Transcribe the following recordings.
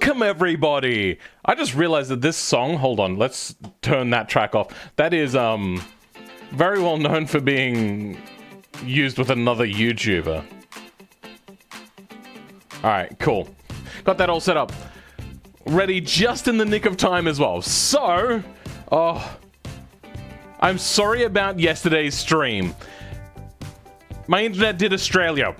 Welcome, everybody! I just realized that this song, hold on, let's turn that track off. That is, very well known for being used with another YouTuber. Alright, cool. Got that all set up. Ready just in the nick of time as well. So, I'm sorry about yesterday's stream. My internet did Australia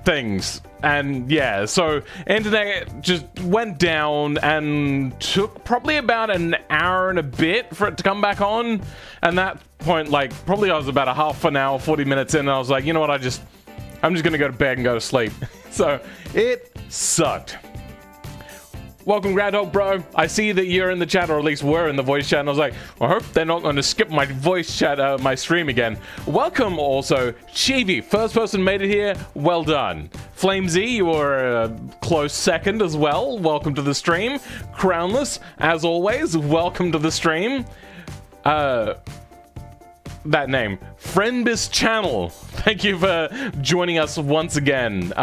things. And yeah, so internet just went down and took probably about an hour and a bit for it to come back on. And that point, like, probably I was about a half an hour, 40 minutes in, and I was like, you know what, I'm just gonna go to bed and go to sleep. So it sucked. Welcome, Groundhog Bro. I see that you're in the chat, or at least were in the voice chat, and I was like, I hope they're not going to skip my voice chat, my stream again. Welcome also, Chibi. First person made it here. Well done. Flamesy, you were a close second as well. Welcome to the stream. Crownless, as always, welcome to the stream. That name. Friendbis Channel. Thank you for joining us once again.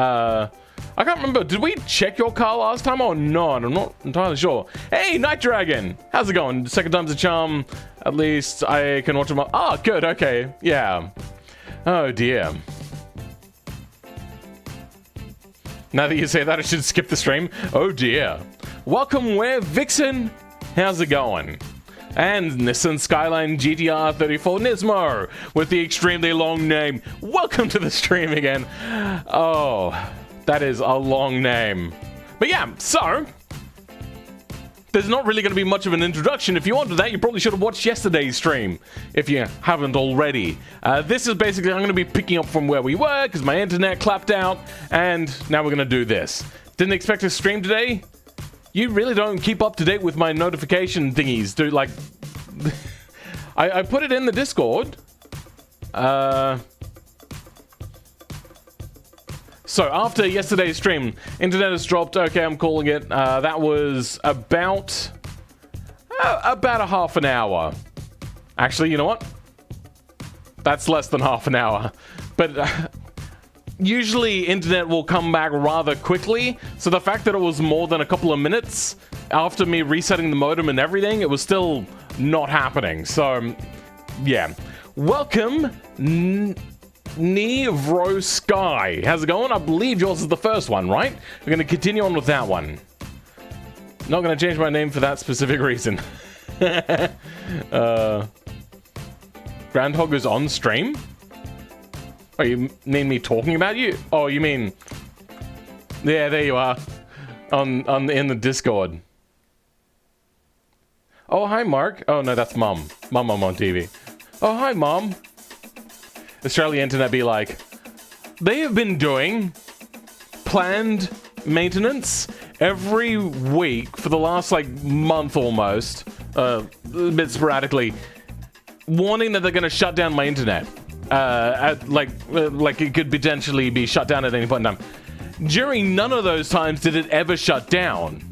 I can't remember, did we check your car last time or not? I'm not entirely sure. Hey, Night Dragon! How's it going? Second time's a charm. At least I can watch them up. Ah, good, okay. Yeah. Oh, dear. Now that you say that, I should skip the stream. Oh, dear. Welcome, where Vixen? How's it going? And Nissan Skyline GTR 34 Nismo with the extremely long name. Welcome to the stream again. Oh... that is a long name. But yeah, so there's not really going to be much of an introduction. If you wanted that, you probably should have watched yesterday's stream, if you haven't already. This is basically, I'm going to be picking up from where we were, because my internet clapped out, and now we're going to do this. Didn't expect to stream today? You really don't keep up to date with my notification thingies, dude. Like, I put it in the Discord. So, after yesterday's stream, internet has dropped. Okay, I'm calling it. That was about a half an hour. Actually, you know what? That's less than half an hour. But usually, internet will come back rather quickly. So, the fact that it was more than a couple of minutes after me resetting the modem and everything, it was still not happening. So, yeah. Welcome, Nevro Sky. How's it going? I believe yours is the first one, right? We're going to continue on with that one. Not going to change my name for that specific reason. Groundhog is on stream? Oh, you mean me talking about you? Oh, you mean... yeah, there you are. In the Discord. Oh, hi, Mark. Oh, no, that's Mum. Mum on TV. Oh, hi, Mom. Australia internet be like, they have been doing planned maintenance every week for the last like month almost, a bit sporadically, warning that they're going to shut down my internet. Like it could potentially be shut down at any point in time. During none of those times did it ever shut down.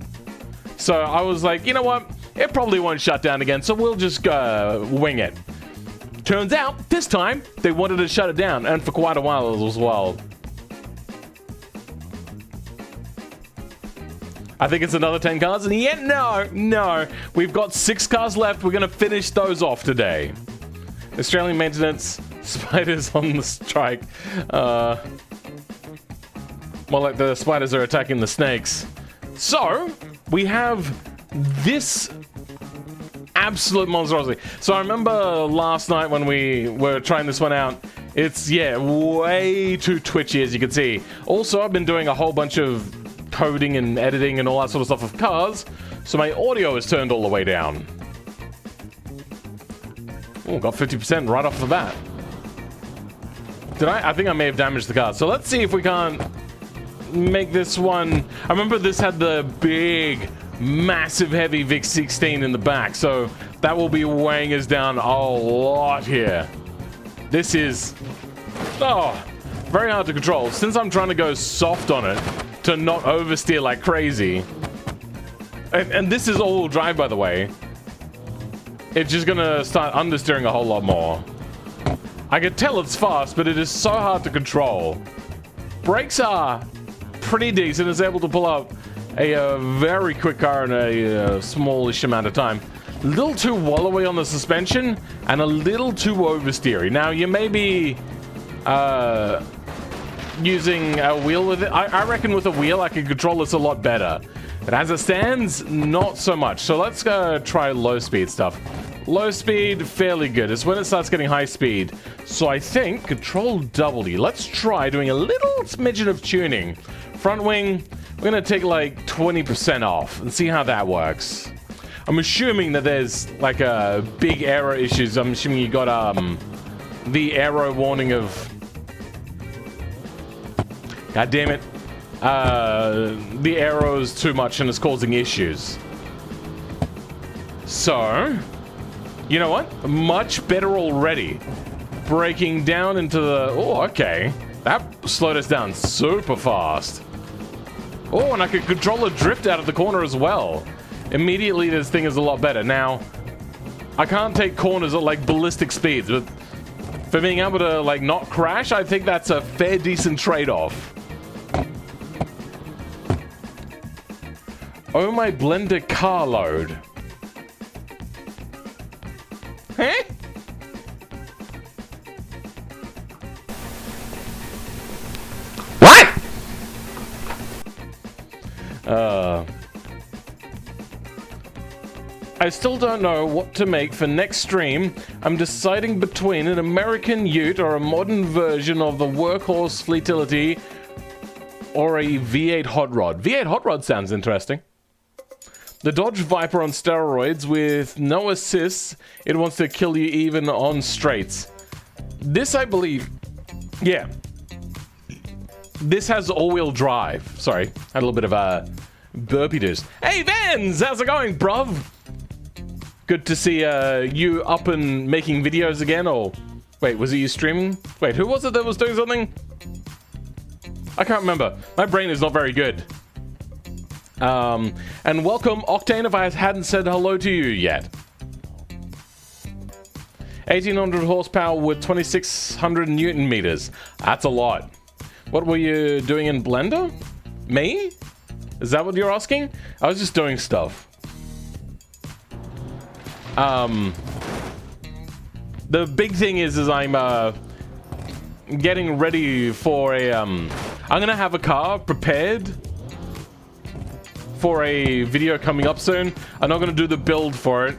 So I was like, you know what? It probably won't shut down again, so we'll just wing it. Turns out, this time, they wanted to shut it down, and for quite a while as well. I think it's another 10 cars, and yet no. We've got 6 cars left. We're going to finish those off today. Australian maintenance, spiders on the strike. Well, like the spiders are attacking the snakes. So, we have this... absolute monstrosity. So I remember last night when we were trying this one out, it's, yeah, way too twitchy, as you can see. Also, I've been doing a whole bunch of coding and editing and all that sort of stuff with cars, so my audio is turned all the way down. Oh, got 50% right off the bat. Did I? I think I may have damaged the car. So let's see if we can't make this one... I remember this had the big... massive heavy VIC 16 in the back, so that will be weighing us down a lot here. This is very hard to control. Since I'm trying to go soft on it to not oversteer like crazy, and this is all-wheel drive, by the way, it's just gonna start understeering a whole lot more. I can tell it's fast, but it is so hard to control. Brakes are pretty decent. It's able to pull up a very quick car in a smallish amount of time. A little too wallowy on the suspension and a little too oversteery. Now, you may be using a wheel with it. I reckon with a wheel I can control this a lot better. But as it stands, not so much. So let's go try low speed stuff. Low speed, fairly good. It's when it starts getting high speed. So I think Control W. Let's try doing a little smidgen of tuning. Front wing, we're going to take like 20% off and see how that works. I'm assuming that there's like a big error issues. I'm assuming you got the arrow warning of... God damn it. The arrow is too much and it's causing issues. So, you know what? Much better already. Breaking down into the... Oh, okay. That slowed us down super fast. Oh, and I could control the drift out of the corner as well. Immediately, this thing is a lot better. Now, I can't take corners at, like, ballistic speeds, but for being able to, like, not crash, I think that's a fair, decent trade-off. Oh, my blender car load. Huh? What? I still don't know what to make for next stream. I'm deciding between an American Ute or a modern version of the Workhorse Fleetility or a V8 Hot Rod. V8 Hot Rod sounds interesting. The Dodge Viper on steroids with no assists. It wants to kill you even on straights. This, I believe... Yeah. This has all-wheel drive. Sorry, had a little bit of a burpee doos. Hey, Vans! How's it going, bruv? Good to see you up and making videos again, or... Wait, was it you streaming? Wait, who was it that was doing something? I can't remember. My brain is not very good. And welcome, Octane, if I hadn't said hello to you yet. 1800 horsepower with 2600 Newton meters. That's a lot. What were you doing in Blender? Me? Is that what you're asking? I was just doing stuff. The big thing is I'm getting ready for a I'm gonna have a car prepared for a video coming up soon. I'm not gonna do the build for it.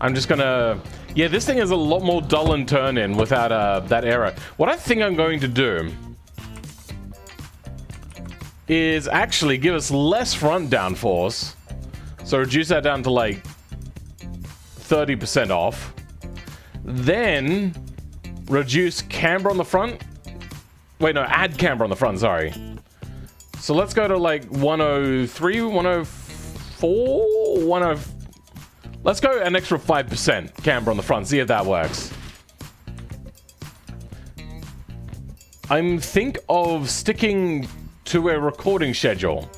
I'm just gonna... Yeah, this thing is a lot more dull and turn in without that error. What I think I'm going to do is actually give us less front downforce. So reduce that down to like 30% off. Then reduce camber on the front. Wait, no, add camber on the front, sorry. So let's go to like 103, 104, 10. Let's go an extra 5% camber on the front, see if that works. I'm think of sticking to a recording schedule.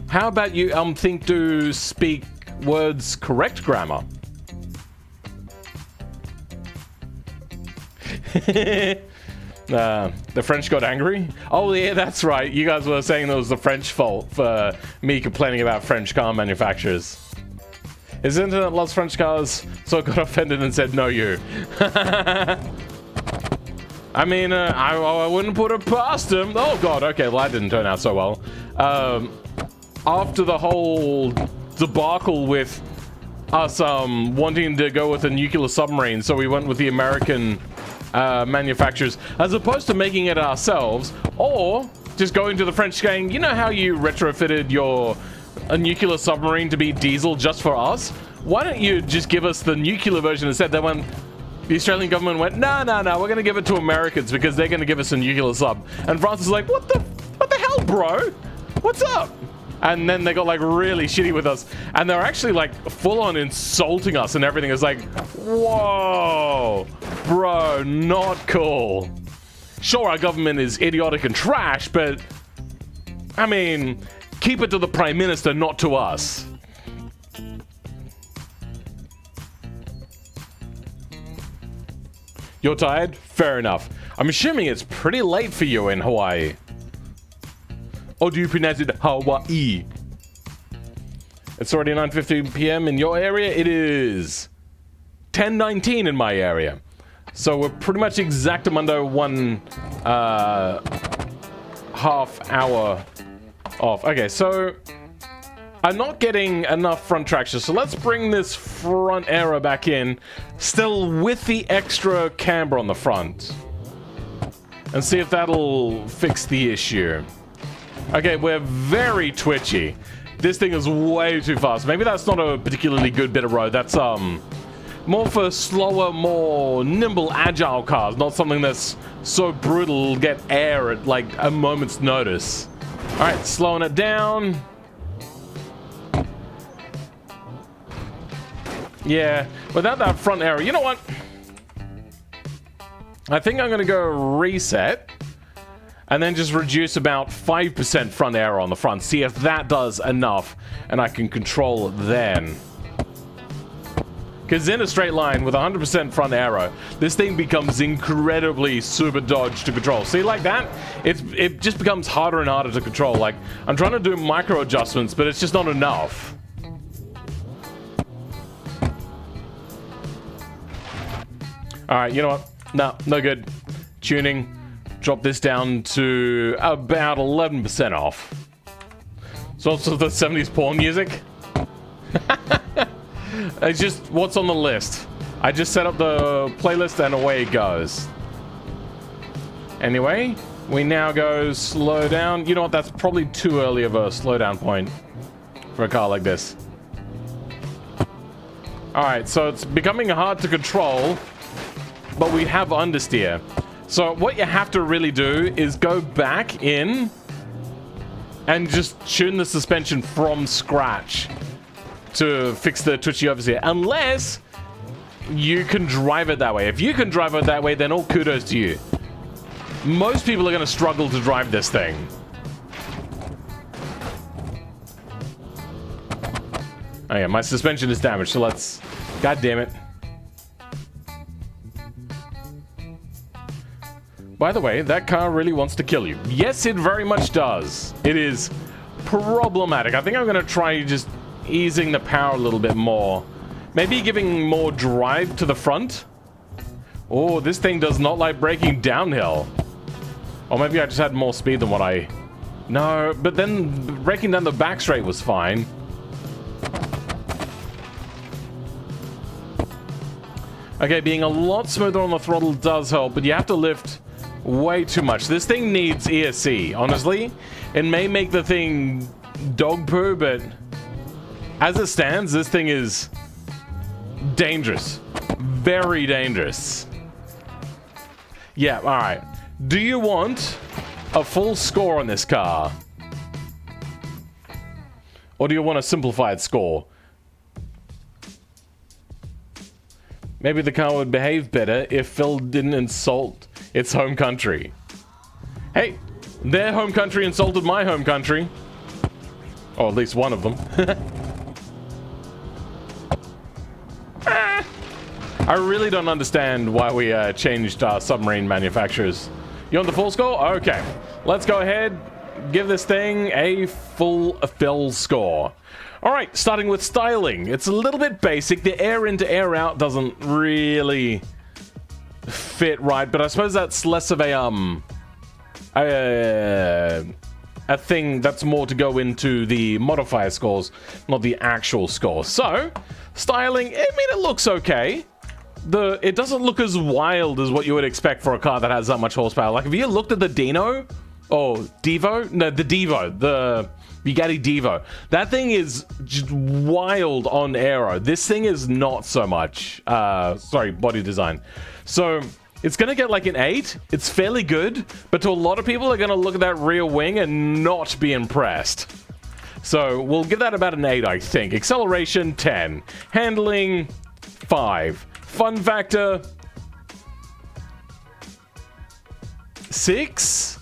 How about you think to speak words correct grammar? The French got angry? Oh yeah, that's right. You guys were saying it was the French fault for me complaining about French car manufacturers. His internet loves French cars, so I got offended and said no you. I mean, I wouldn't put it past him. Oh god, okay, well that didn't turn out so well. After the whole debacle with us wanting to go with a nuclear submarine, so we went with the American manufacturers, as opposed to making it ourselves, or just going to the French saying, you know how you retrofitted a nuclear submarine to be diesel just for us? Why don't you just give us the nuclear version instead? Then when the Australian government went, no, we're going to give it to Americans because they're going to give us a nuclear sub. And France is like, what the hell, bro? What's up? And then they got like really shitty with us. And they're actually like full on insulting us and everything. It's like, whoa, bro, not cool. Sure, our government is idiotic and trash, but I mean, keep it to the Prime Minister, not to us. You're tired? Fair enough. I'm assuming it's pretty late for you in Hawaii. Or do you pronounce it Hawaii? It's already 9:50 p.m. in your area. It is 10:19 in my area. So we're pretty much exactamundo one half hour off. Okay, so I'm not getting enough front traction. So let's bring this front aero back in, still with the extra camber on the front. And see if that'll fix the issue. Okay, we're very twitchy. This thing is way too fast. Maybe that's not a particularly good bit of road. That's more for slower, more nimble, agile cars. Not something that's so brutal it'll get air at like a moment's notice. All right, slowing it down. Yeah, without that front aero. You know what? I think I'm gonna go reset. And then just reduce about 5% front aero on the front. See if that does enough. And I can control it then. Because in a straight line with 100% front aero, this thing becomes incredibly super dodge to control. See, like that? It just becomes harder and harder to control. Like, I'm trying to do micro adjustments, but it's just not enough. Alright, you know what? No good. Tuning. Drop this down to about 11% off. So also the 70s porn music. It's just what's on the list. I just set up the playlist and away it goes. Anyway, we now go slow down. You know what? That's probably too early of a slow down point for a car like this. Alright, so it's becoming hard to control, but we have understeer. So what you have to really do is go back in and just tune the suspension from scratch to fix the twitchy oversteer. Unless you can drive it that way. If you can drive it that way, then all kudos to you. Most people are going to struggle to drive this thing. Oh yeah, my suspension is damaged, so let's... God damn it. By the way, that car really wants to kill you. Yes, it very much does. It is problematic. I think I'm going to try just easing the power a little bit more. Maybe giving more drive to the front. Oh, this thing does not like braking downhill. Or maybe I just had more speed than what I... No, but then braking down the back straight was fine. Okay, being a lot smoother on the throttle does help, but you have to lift way too much. This thing needs ESC, honestly. It may make the thing dog poo, but as it stands, this thing is dangerous. Very dangerous. Yeah, alright. Do you want a full score on this car? Or do you want a simplified score? Maybe the car would behave better if Phil didn't insult its home country. Hey, their home country insulted my home country. Or at least one of them. I really don't understand why we changed our submarine manufacturers. You want the full score? Okay. Let's go ahead, give this thing a full Phil score. Alright, starting with styling. It's a little bit basic. The air in to air out doesn't really fit right, but I suppose that's less of a thing that's more to go into the modifier scores, not the actual score. So, styling, I mean, it looks okay. It doesn't look as wild as what you would expect for a car that has that much horsepower. Like, have you looked at the Dino? Oh, Devo? No, the Devo. The Bugatti Devo. That thing is just wild on aero. This thing is not so much. Sorry, body design. So, it's going to get like an 8. It's fairly good, but to a lot of people, they're going to look at that rear wing and not be impressed. So, we'll give that about an 8, I think. Acceleration, 10. Handling, 5. Fun factor, 6.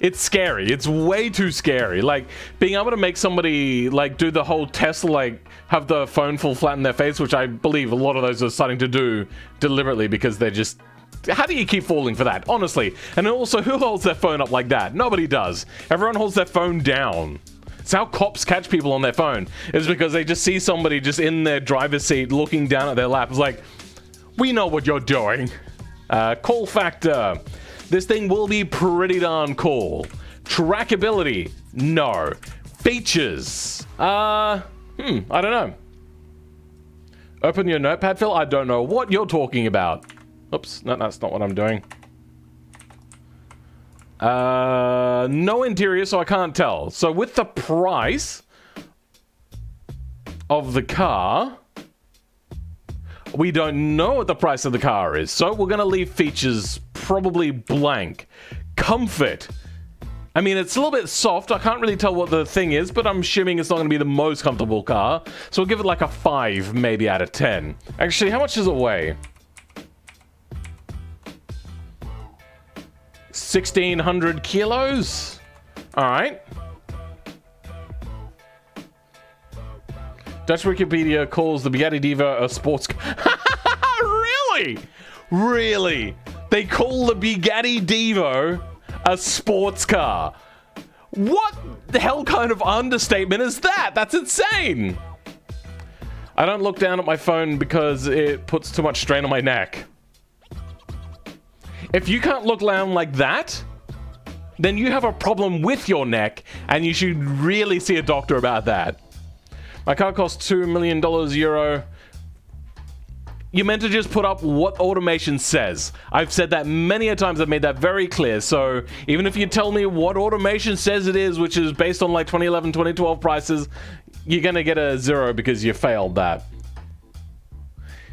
It's scary. It's way too scary. Like, being able to make somebody, like, do the whole Tesla, like, have the phone fall flat in their face, which I believe a lot of those are starting to do deliberately because they're just how do you keep falling for that? Honestly. And also, who holds their phone up like that? Nobody does. Everyone holds their phone down. It's how cops catch people on their phone. It's because they just see somebody just in their driver's seat looking down at their lap. It's like, we know what you're doing. Cool factor. This thing will be pretty darn cool. Trackability? No. Features? I don't know. Open your notepad, Phil? I don't know what you're talking about. Oops, no, that's not what I'm doing. No interior, so I can't tell. So with the price of the car, we don't know what the price of the car is. So we're going to leave features probably blank. Comfort. I mean, it's a little bit soft. I can't really tell what the thing is, but I'm assuming it's not going to be the most comfortable car. So we'll give it like a 5, maybe out of 10. Actually, how much does it weigh? 1,600 kilos? Alright. Dutch Wikipedia calls the Bugatti Diva a sports car. Really? Really? They call the Bugatti Diva a sports car? What the hell kind of understatement is that? That's insane. I don't look down at my phone because it puts too much strain on my neck. If you can't look down like that, then you have a problem with your neck, and you should really see a doctor about that. My car costs $2 million euro. You meant to just put up what automation says. I've said that many a times. I've made that very clear. So even if you tell me what automation says it is, which is based on like 2011, 2012 prices, you're gonna get a 0 because you failed that.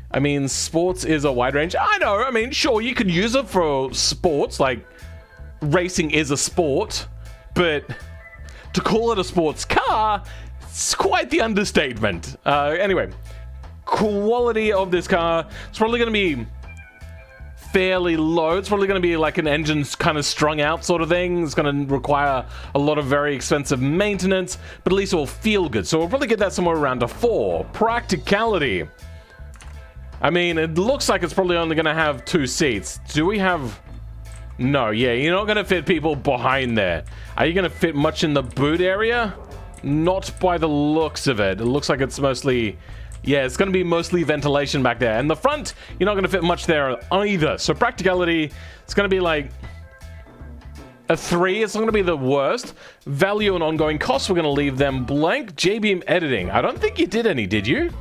I mean, sports is a wide range. I know. I mean, sure, you could use it for sports. Like, racing is a sport. But to call it a sports car, it's quite the understatement. Anyway, quality of this car, it's probably going to be fairly low. It's probably going to be like an engine's kind of strung out sort of thing. It's going to require a lot of very expensive maintenance, but at least it will feel good. So we'll probably get that somewhere around a 4. Practicality. I mean, it looks like it's probably only going to have 2 seats. Do we have... No, yeah, you're not going to fit people behind there. Are you going to fit much in the boot area? Not by the looks of it. It looks like it's mostly... Yeah, it's going to be mostly ventilation back there. And the front, you're not going to fit much there either. So practicality, it's going to be like a 3. It's not going to be the worst. Value and ongoing costs, we're going to leave them blank. JBeam editing. I don't think you did any, did you?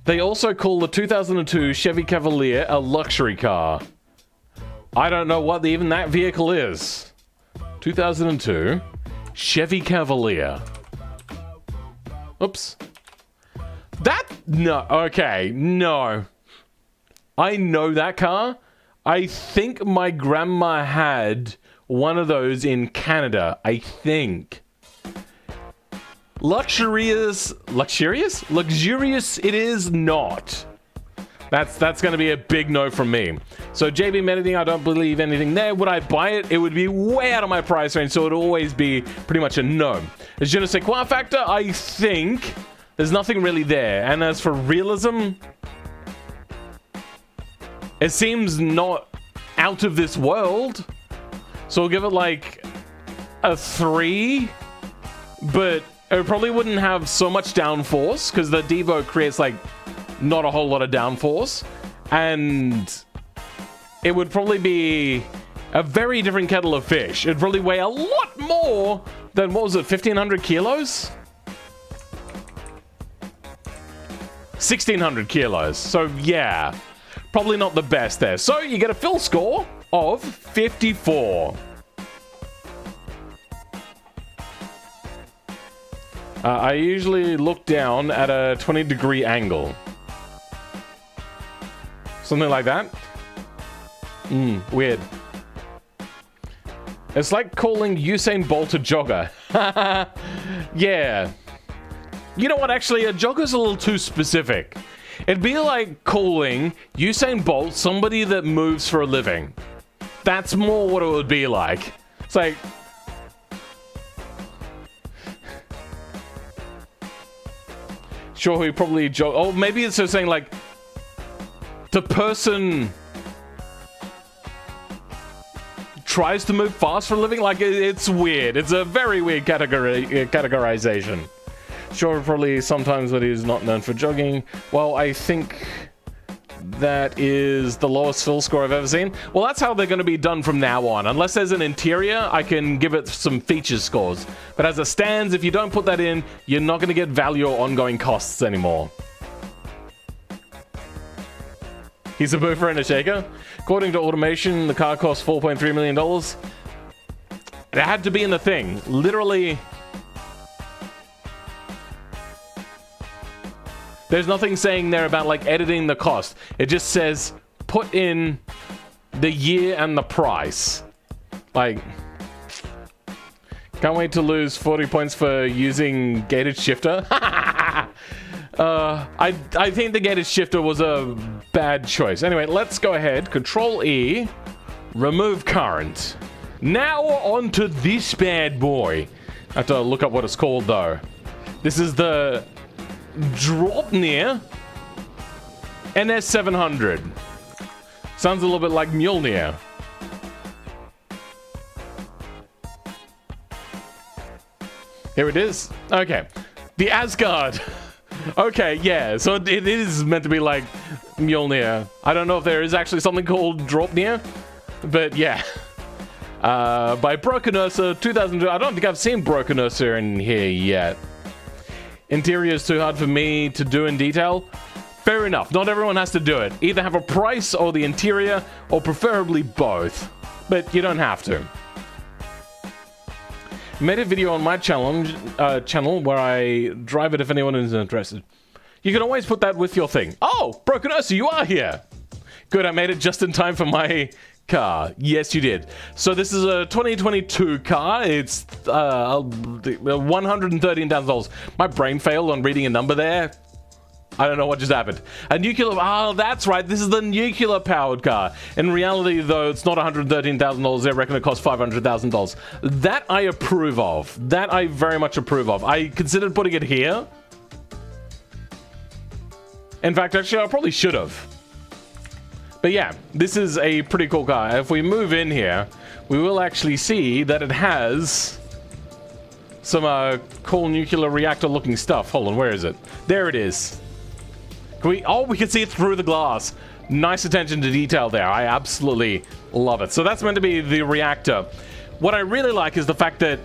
They also call the 2002 Chevy Cavalier a luxury car. I don't know what even that vehicle is. 2002 Chevy Cavalier. Oops. That... No. Okay. No. I know that car. I think my grandma had one of those in Canada. I think. Luxurious it is not. That's going to be a big no from me. So JB editing, I don't believe anything there. Would I buy it? It would be way out of my price range, so it would always be pretty much a no. As je ne sais quoi factor, I think there's nothing really there. And as for realism, it seems not out of this world. So we'll give it like a 3, but it probably wouldn't have so much downforce because the Devo creates like not a whole lot of downforce, and it would probably be a very different kettle of fish. It'd probably weigh a lot more than, what was it, 1,500 kilos? 1,600 kilos. So yeah, probably not the best there. So you get a fill score of 54. I usually look down at a 20-degree angle. Something like that. Weird. It's like calling Usain Bolt a jogger. Yeah. You know what, actually, a jogger's a little too specific. It'd be like calling Usain Bolt somebody that moves for a living. That's more what it would be like. It's like... Sure, he probably jog... Oh, maybe it's just saying, like... the person tries to move fast for a living. Like, it's weird. It's a very weird categorization. Sure, probably sometimes when he's not known for jogging. Well, I think that is the lowest fill score I've ever seen. Well, that's how they're going to be done from now on. Unless there's an interior, I can give it some features scores. But as it stands, if you don't put that in, you're not going to get value or ongoing costs anymore. He's a mover and a shaker. According to automation, the car costs $4.3 million. It had to be in the thing. Literally, there's nothing saying there about like editing the cost. It just says put in the year and the price. Like, can't wait to lose 40 points for using gated shifter. I think the gated shifter was a bad choice. Anyway, let's go ahead. Control E, remove current. Now on to this bad boy. I have to look up what it's called though. This is the Dropnir NS700. Sounds a little bit like Mjolnir. Here it is. Okay. The Asgard. Okay, yeah. So it is meant to be like Mjolnir. I don't know if there is actually something called Dropnir, but yeah. By Broken Ursa 2002. I don't think I've seen Broken Ursa in here yet. Interior is too hard for me to do in detail. Fair enough. Not everyone has to do it. Either have a price or the interior, or preferably both. But you don't have to. Made a video on my channel where I drive it if anyone is interested. You can always put that with your thing. Oh, Broken Ursa, you are here. Good, I made it just in time for my car. Yes, you did. So this is a 2022 car. It's $113,000. My brain failed on reading a number there. I don't know what just happened. A nuclear... Oh, that's right. This is the nuclear-powered car. In reality, though, it's not $113,000. They reckon it costs $500,000. That I approve of. That I very much approve of. I considered putting it here. In fact, actually, I probably should have. But yeah, this is a pretty cool car. If we move in here, we will actually see that it has some cool nuclear reactor-looking stuff. Hold on, where is it? There it is. We can see it through the glass. Nice attention to detail there. I absolutely love it. So that's meant to be the reactor. What I really like is the fact that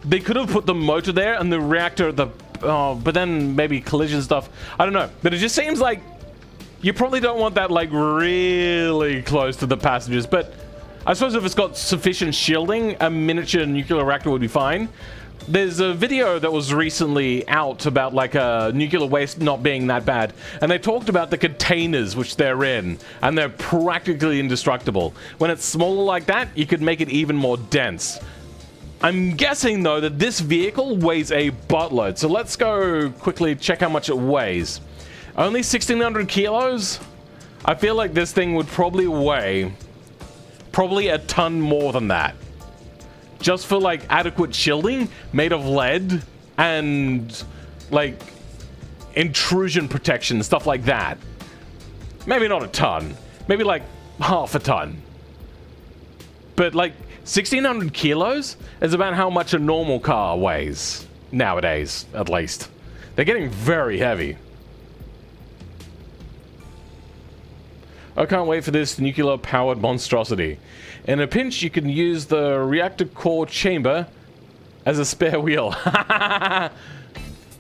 they could have put the motor there and the reactor, but then maybe collision stuff. I don't know. But it just seems like you probably don't want that like really close to the passengers. But I suppose if it's got sufficient shielding, a miniature nuclear reactor would be fine. There's a video that was recently out about like nuclear waste not being that bad, and they talked about the containers which they're in, and they're practically indestructible. When it's smaller like that, you could make it even more dense. I'm guessing though that this vehicle weighs a buttload, so let's go quickly check how much it weighs. Only 1,600 kilos? I feel like this thing would probably weigh a ton more than that. Just for like adequate shielding made of lead and like intrusion protection, stuff like that. Maybe not a ton, maybe like half a ton. But like 1,600 kilos is about how much a normal car weighs nowadays, at least. They're getting very heavy. I can't wait for this nuclear-powered monstrosity. In a pinch, you can use the reactor core chamber as a spare wheel.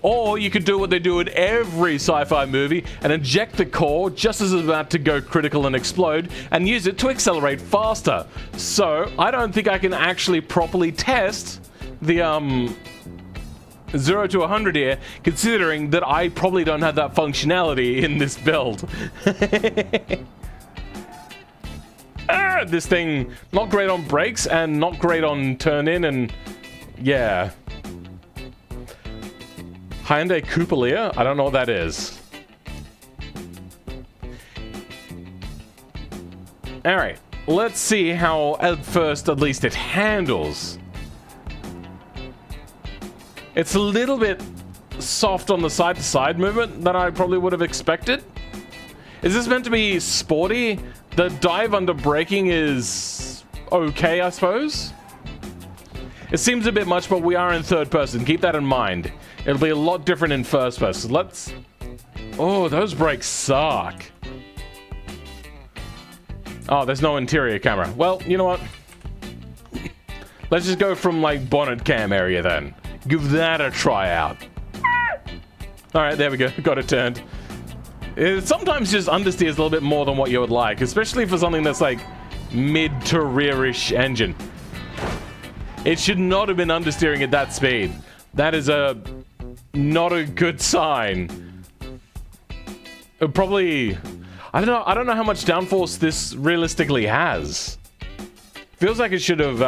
Or you could do what they do in every sci-fi movie and inject the core just as it's about to go critical and explode and use it to accelerate faster. So, I don't think I can actually properly test the 0 to 100 here, considering that I probably don't have that functionality in this build. This thing, not great on brakes and not great on turn-in, and yeah. Hyundai Coupelier? I don't know what that is. Alright, let's see how at first at least it handles. It's a little bit soft on the side-to-side movement that I probably would have expected. Is this meant to be sporty? The dive under braking is okay, I suppose. It seems a bit much, but we are in third person. Keep that in mind. It'll be a lot different in first person. Let's... Oh, those brakes suck. Oh, there's no interior camera. Well, you know what? Let's just go from, like, bonnet cam area then. Give that a try out. Alright, there we go. Got it turned. It sometimes just understeers a little bit more than what you would like, especially for something that's, like, mid to rearish engine. It should not have been understeering at that speed. That is not a good sign. Probably... I don't know how much downforce this realistically has. Feels like it should have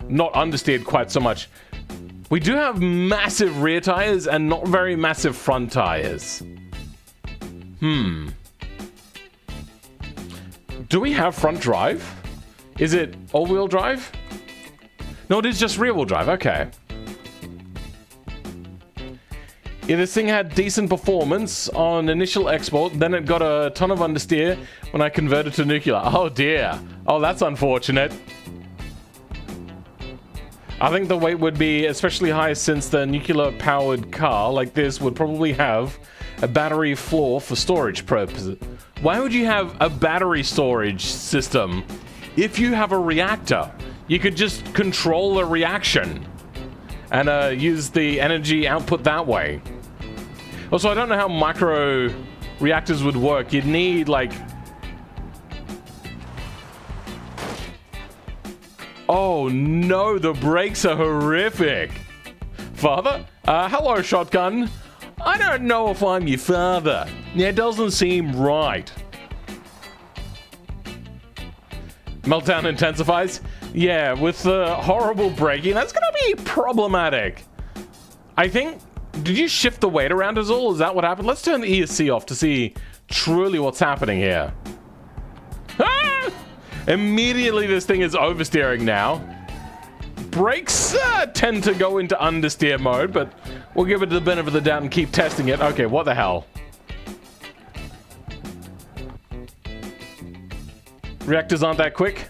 not understeered quite so much. We do have massive rear tires and not very massive front tires. Do we have front drive? Is it all-wheel drive? No, it is just rear-wheel drive. Okay. Yeah, this thing had decent performance on initial export, then it got a ton of understeer when I converted to nuclear. Oh dear. Oh, that's unfortunate. I think the weight would be especially high since the nuclear-powered car like this would probably have a battery floor for storage purposes. Why would you have a battery storage system if you have a reactor? You could just control the reaction and use the energy output that way. Also, I don't know how micro reactors would work. You'd need, like... Oh no, the brakes are horrific. Father? Hello, shotgun. I don't know if I'm your father. It doesn't seem right. Meltdown intensifies? Yeah, with the horrible braking, that's gonna be problematic. I think... Did you shift the weight around us all? Is that what happened? Let's turn the ESC off to see truly what's happening here. Ah! Immediately this thing is oversteering now. Brakes tend to go into understeer mode, but we'll give it the benefit of the doubt and keep testing it. Okay, what the hell? Reactors aren't that quick?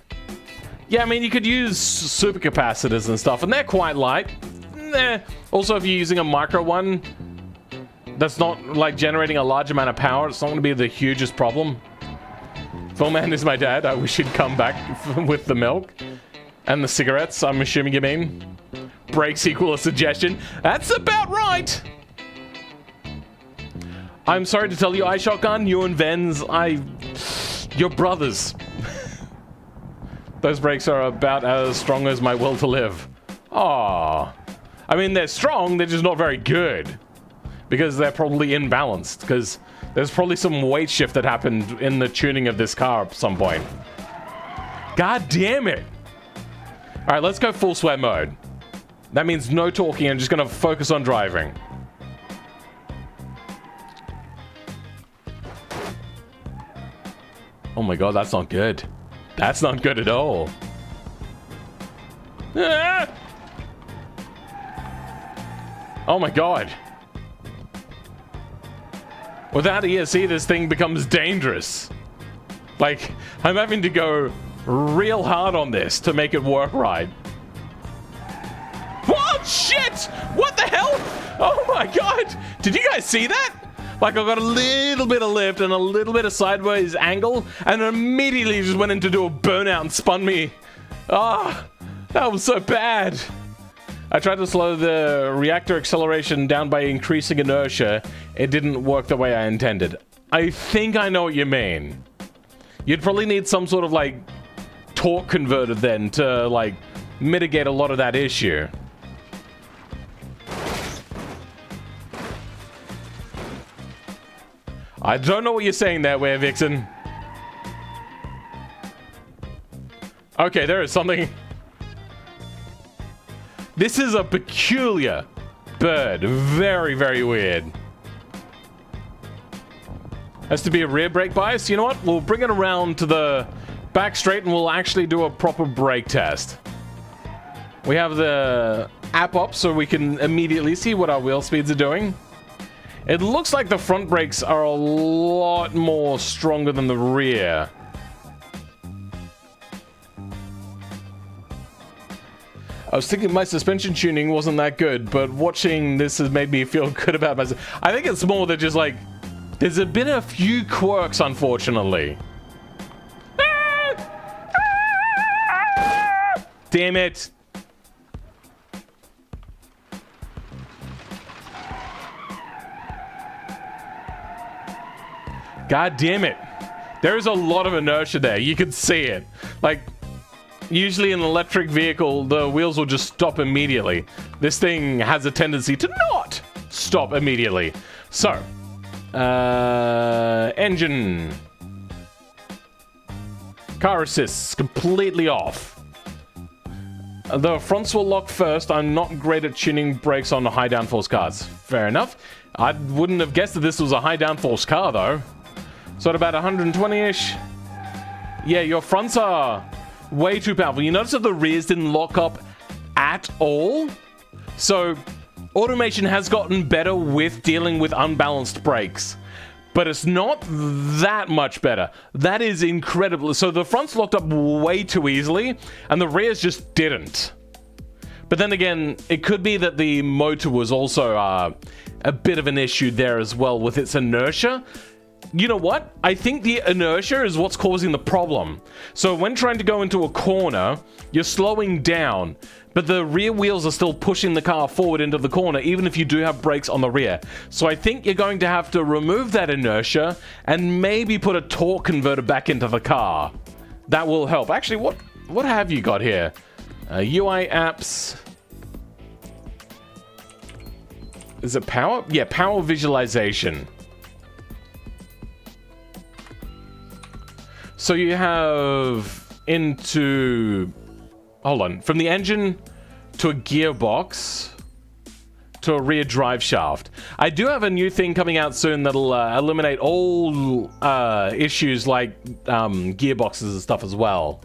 Yeah, I mean, you could use supercapacitors and stuff, and they're quite light. Also, if you're using a micro one that's not like generating a large amount of power, it's not going to be the hugest problem. Philman is my dad. I wish he'd come back with the milk and the cigarettes. I'm assuming you mean brakes equal a suggestion. That's about right. I'm sorry to tell you, I Shotgun, you and Vens, you're brothers. Those brakes are about as strong as my will to live. Aww. I mean, they're strong, they're just not very good. Because they're probably imbalanced. Because there's probably some weight shift that happened in the tuning of this car at some point. God damn it! Alright, let's go full sweat mode. That means no talking, I'm just gonna focus on driving. Oh my god, that's not good. That's not good at all. Ah! Oh my god. Without ESC, this thing becomes dangerous. Like, I'm having to go real hard on this to make it work right. What? Shit! What the hell? Oh my god! Did you guys see that? Like, I got a little bit of lift and a little bit of sideways angle, and immediately just went in to do a burnout and spun me. Ah, that was so bad. I tried to slow the reactor acceleration down by increasing inertia. It didn't work the way I intended. I think I know what you mean. You'd probably need some sort of, like, torque converter then to, like, mitigate a lot of that issue. I don't know what you're saying there, Were Vixen. Okay, there is something... This is a peculiar bird. Very, very weird. Has to be a rear brake bias. You know what? We'll bring it around to the back straight and we'll actually do a proper brake test. We have the app up so we can immediately see what our wheel speeds are doing. It looks like the front brakes are a lot more stronger than the rear. I was thinking my suspension tuning wasn't that good, but watching this has made me feel good about myself. I think it's more than just like, there's been a few quirks, unfortunately. Damn it. God damn it. There is a lot of inertia there. You can see it. Like, usually in an electric vehicle, the wheels will just stop immediately. This thing has a tendency to not stop immediately. So, engine. Car assists, completely off. The fronts will lock first. I'm not great at tuning brakes on high downforce cars. Fair enough. I wouldn't have guessed that this was a high downforce car, though. So at about 120-ish. Yeah, your fronts are way too powerful. You notice that the rears didn't lock up at all? So automation has gotten better with dealing with unbalanced brakes. But it's not that much better. That is incredible. So the fronts locked up way too easily, and the rears just didn't. But then again, it could be that the motor was also a bit of an issue there as well with its inertia. You know what? I think the inertia is what's causing the problem. So when trying to go into a corner, you're slowing down, but the rear wheels are still pushing the car forward into the corner, even if you do have brakes on the rear. So I think you're going to have to remove that inertia and maybe put a torque converter back into the car. That will help. Actually, what have you got here? UI apps. Is it power? Yeah, power visualization. So you have into, hold on, from the engine to a gearbox to a rear drive shaft. I do have a new thing coming out soon that'll eliminate all issues like gearboxes and stuff as well.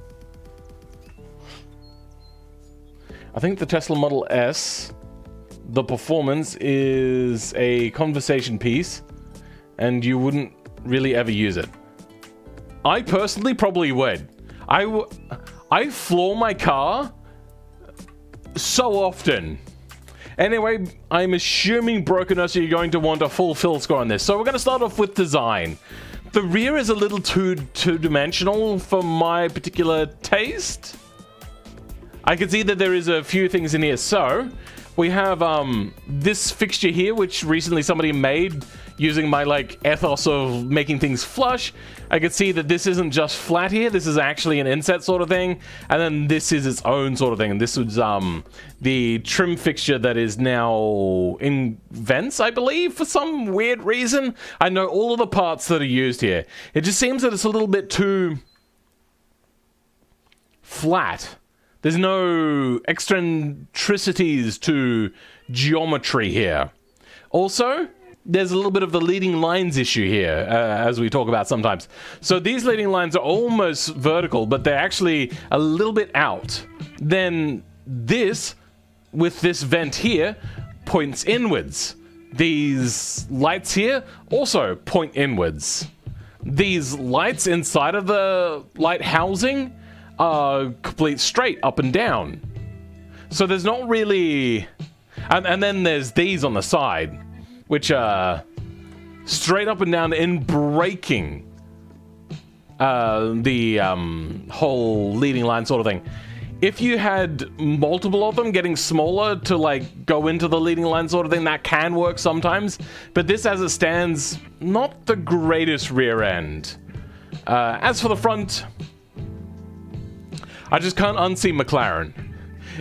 I think the Tesla Model S, the performance is a conversation piece and you wouldn't really ever use it. I personally probably would. I floor my car so often. Anyway, I'm assuming brokenness, you're going to want a full fill score on this. So we're going to start off with design. The rear is a little too two-dimensional for my particular taste. I can see that there is a few things in here. So we have this fixture here, which recently somebody made using my like ethos of making things flush. I can see that this isn't just flat here. This is actually an inset sort of thing. And then this is its own sort of thing. And this was the trim fixture that is now in vents, I believe, for some weird reason. I know all of the parts that are used here. It just seems that it's a little bit too flat. There's no eccentricities to geometry here. Also, there's a little bit of the leading lines issue here, as we talk about sometimes. So these leading lines are almost vertical, but they're actually a little bit out. Then this, with this vent here, points inwards. These lights here also point inwards. These lights inside of the light housing are complete straight up and down. So there's not really... And then there's these on the side, which are straight up and down in braking the whole leading line sort of thing. If you had multiple of them getting smaller to like go into the leading line sort of thing, that can work sometimes. But this as it stands, not the greatest rear end. As for the front, I just can't unsee McLaren.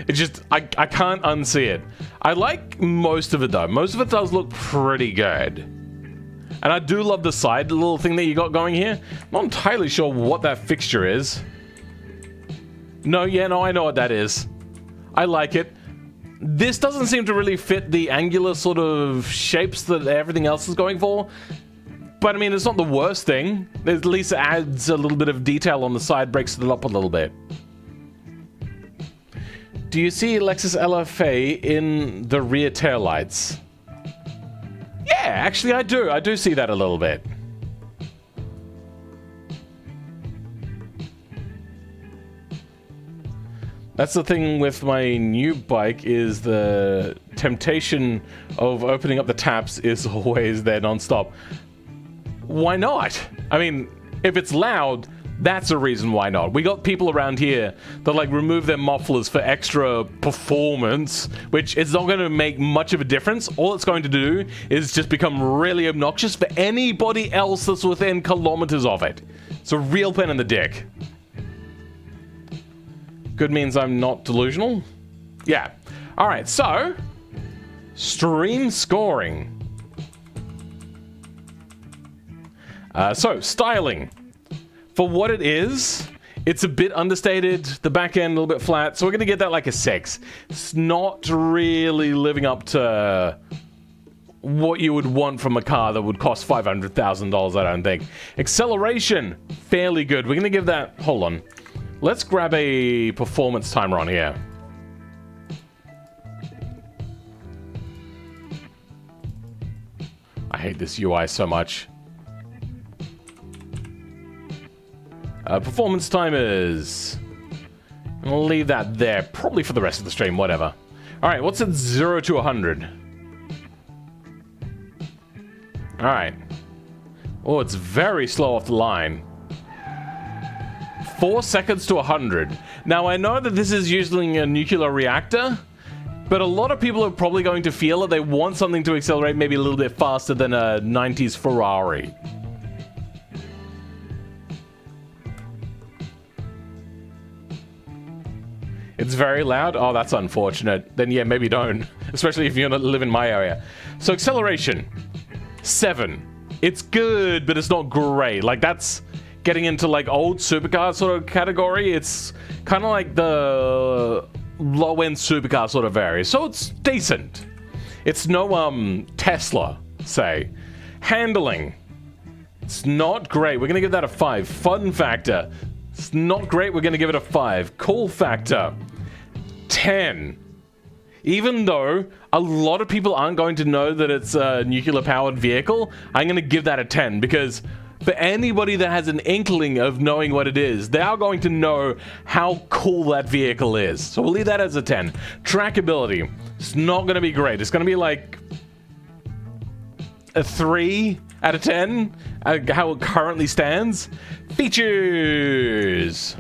It just, I can't unsee it. I like most of it though. Most of it does look pretty good. And I do love the side little thing that you got going here. I'm not entirely sure what that fixture is. No, I know what that is. I like it. This doesn't seem to really fit the angular sort of shapes that everything else is going for. But I mean, it's not the worst thing. At least it adds a little bit of detail on the side, breaks it up a little bit. Do you see Lexus LFA in the rear taillights? actually I do see that a little bit. That's the thing with my new bike, is the temptation of opening up the taps is always there non-stop. Why not? I mean, if it's loud, that's a reason why not. We got people around here that like remove their mufflers for extra performance, which is not going to make much of a difference. All it's going to do is just become really obnoxious for anybody else that's within kilometers of it. It's a real pain in the dick. Good means I'm not delusional? Yeah. Alright, so... stream scoring. So, styling. For what it is, it's a bit understated, the back end a little bit flat, so we're going to get that like a 6. It's not really living up to what you would want from a car that would cost $500,000, I don't think. Acceleration, fairly good. We're going to give that... hold on. Let's grab a performance timer on here. I hate this UI so much. Performance timers. I'll leave that there, probably for the rest of the stream, whatever. Alright, what's at 0 to 100? Alright. Oh, it's very slow off the line. 4 seconds to 100. Now, I know that this is using a nuclear reactor, but a lot of people are probably going to feel that they want something to accelerate maybe a little bit faster than a 90s Ferrari. It's very loud? Oh, that's unfortunate. Then yeah, maybe don't. Especially if you don't live in my area. So acceleration. 7. It's good, but it's not great. Like, that's getting into like old supercar sort of category. It's kind of like the low-end supercar sort of area. So it's decent. It's no Tesla, say. Handling. It's not great. We're going to give that a 5. Fun factor. It's not great. We're going to give it a 5. Cool factor. 10. Even though a lot of people aren't going to know that it's a nuclear-powered vehicle, I'm going to give that a 10 because for anybody that has an inkling of knowing what it is, they are going to know how cool that vehicle is. So we'll leave that as a 10. Trackability. It's not going to be great. It's going to be like a 3 out of 10, how it currently stands. Features.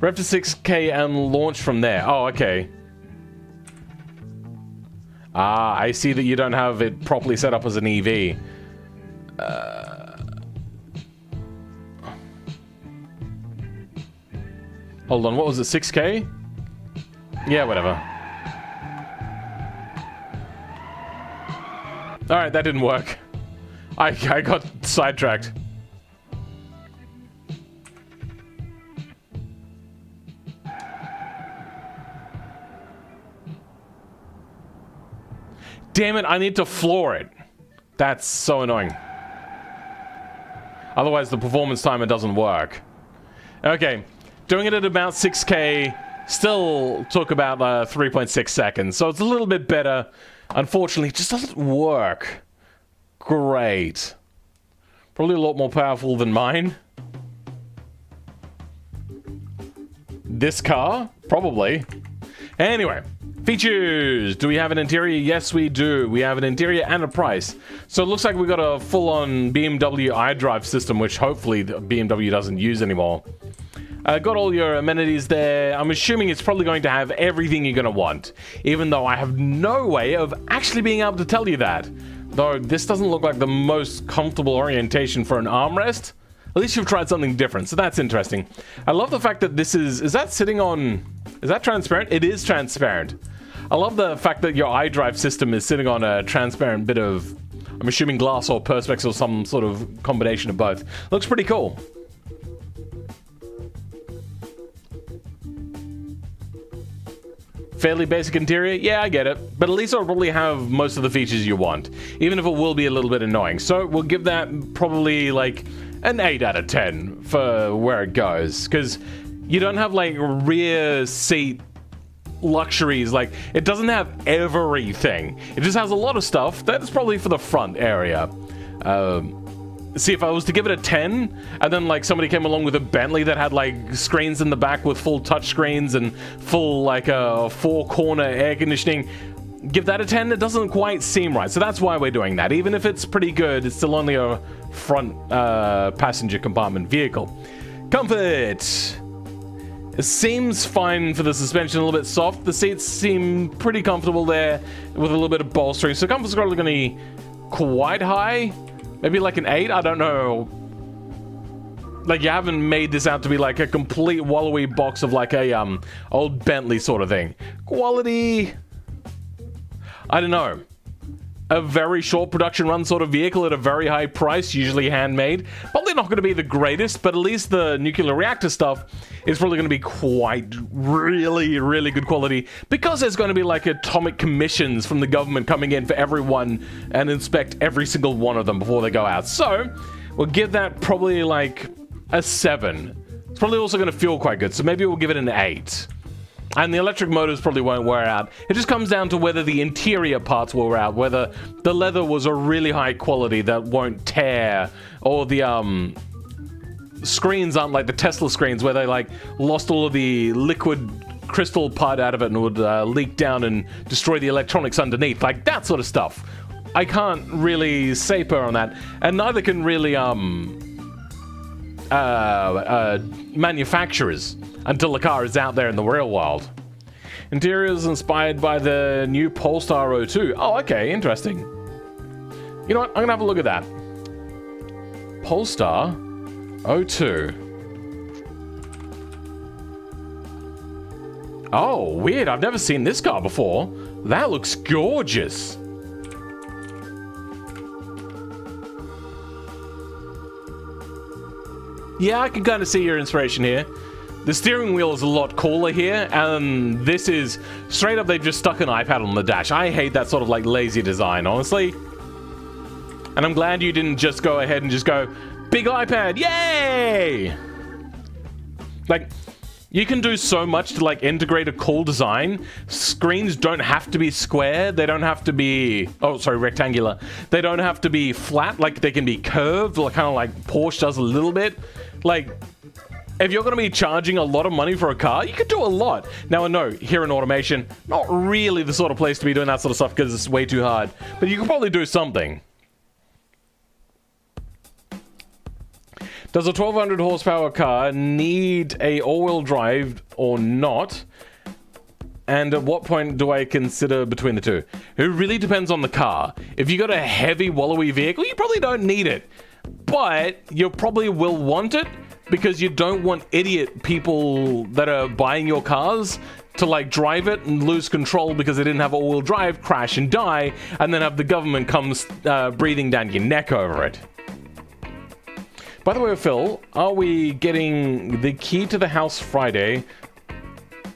Rev to 6K and launch from there. Oh, okay. Ah, I see that you don't have it properly set up as an EV. Hold on, what was it, 6K? Yeah, whatever. Alright, that didn't work. I got sidetracked. Damn it, I need to floor it. That's so annoying. Otherwise, the performance timer doesn't work. Okay, doing it at about 6K still took about 3.6 seconds, so it's a little bit better. Unfortunately, it just doesn't work great. Probably a lot more powerful than mine. This car? Probably. Anyway. Features! Do we have an interior? Yes, we do. We have an interior and a price. So it looks like we got a full-on BMW iDrive system, which hopefully the BMW doesn't use anymore. Got all your amenities there. I'm assuming it's probably going to have everything you're going to want, even though I have no way of actually being able to tell you that. Though this doesn't look like the most comfortable orientation for an armrest. At least you've tried something different, so that's interesting. I love the fact that this is that sitting on... Is that transparent? It is transparent. I love the fact that your iDrive system is sitting on a transparent bit of, I'm assuming glass or perspex or some sort of combination of both. Looks pretty cool. Fairly basic interior? Yeah, I get it. But at least it'll probably have most of the features you want, even if it will be a little bit annoying. So we'll give that probably like an 8 out of 10 for where it goes. Because you don't have like rear seat luxuries. Like, it doesn't have everything. It just has a lot of stuff. That's probably for the front area. See, if I was to give it a 10, and then, like, somebody came along with a Bentley that had, like, screens in the back with full touch screens and full, like, four-corner air conditioning, give that a 10? It doesn't quite seem right. So that's why we're doing that. Even if it's pretty good, it's still only a front passenger compartment vehicle. Comfort! It seems fine for the suspension, a little bit soft. The seats seem pretty comfortable there with a little bit of bolstering. So comfort's probably going to be quite high. Maybe like an 8? I don't know. Like, you haven't made this out to be like a complete wallowy box of like a old Bentley sort of thing. Quality, I don't know. A very short production run sort of vehicle at a very high price, usually handmade. Probably not going to be the greatest, but at least the nuclear reactor stuff is probably going to be quite really good quality, because there's going to be like atomic commissions from the government coming in for everyone and inspect every single one of them before they go out. So we'll give that probably like a 7. It's probably also going to feel quite good, so maybe we'll give it an 8. And the electric motors probably won't wear out. It just comes down to whether the interior parts will wear out, whether the leather was a really high quality that won't tear, or the screens aren't like the Tesla screens where they like lost all of the liquid crystal part out of it and would leak down and destroy the electronics underneath. Like that sort of stuff. I can't really say per on that, and neither can really manufacturers until the car is out there in the real world. Interior is inspired by the new Polestar 02. Oh, okay, interesting. You know what? I'm gonna have a look at that. Polestar 02. Oh, weird. I've never seen this car before. That looks gorgeous. Yeah, I can kind of see your inspiration here. The steering wheel is a lot cooler here, and this is straight up, they've just stuck an iPad on the dash. I hate that sort of like lazy design, honestly. And I'm glad you didn't just go ahead and just go, big iPad, yay! Like, you can do so much to like integrate a cool design. Screens don't have to be square. They don't have to be, oh, sorry, rectangular. They don't have to be flat. Like, they can be curved, like kind of like Porsche does a little bit. Like, if you're going to be charging a lot of money for a car, you could do a lot. Now, I know, here in automation, not really the sort of place to be doing that sort of stuff because it's way too hard. But you could probably do something. Does a 1200 horsepower car need a all-wheel drive or not? And at what point do I consider between the two? It really depends on the car. If you got a heavy, wallowy vehicle, you probably don't need it. But you probably will want it, because you don't want idiot people that are buying your cars to like drive it and lose control because they didn't have all-wheel drive, crash and die, and then have the government come breathing down your neck over it. By the way, Phil, are we getting the key to the house Friday?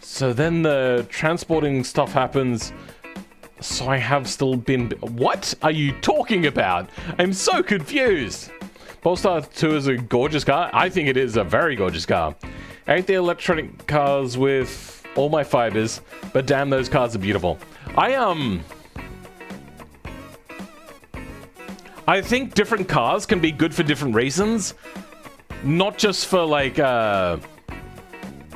So then the transporting stuff happens. So I have still been... What are you talking about? I'm so confused. Polestar 2 is a gorgeous car. I think it is a very gorgeous car. I hate the electronic cars with all my fibers, but damn, those cars are beautiful. I think different cars can be good for different reasons. Not just for like an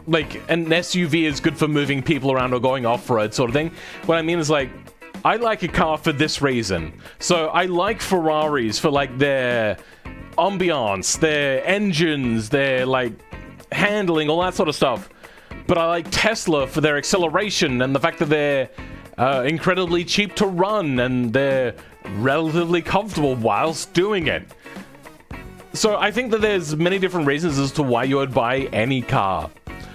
SUV is good for moving people around or going off-road sort of thing. What I mean is like, I like a car for this reason. So I like Ferraris for like their ambiance, their engines, their like handling, all that sort of stuff. But I like Tesla for their acceleration and the fact that they're incredibly cheap to run and they're relatively comfortable whilst doing it. So I think that there's many different reasons as to why you would buy any car.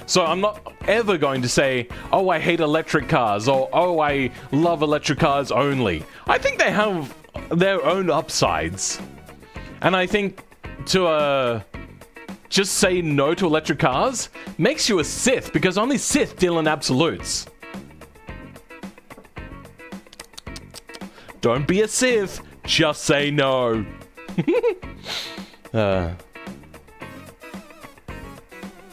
So I'm not ever going to say, oh, I hate electric cars, or oh, I love electric cars only. I think they have their own upsides. And I think to just say no to electric cars makes you a Sith, because only Sith deal in absolutes. Don't be a Sith, just say no.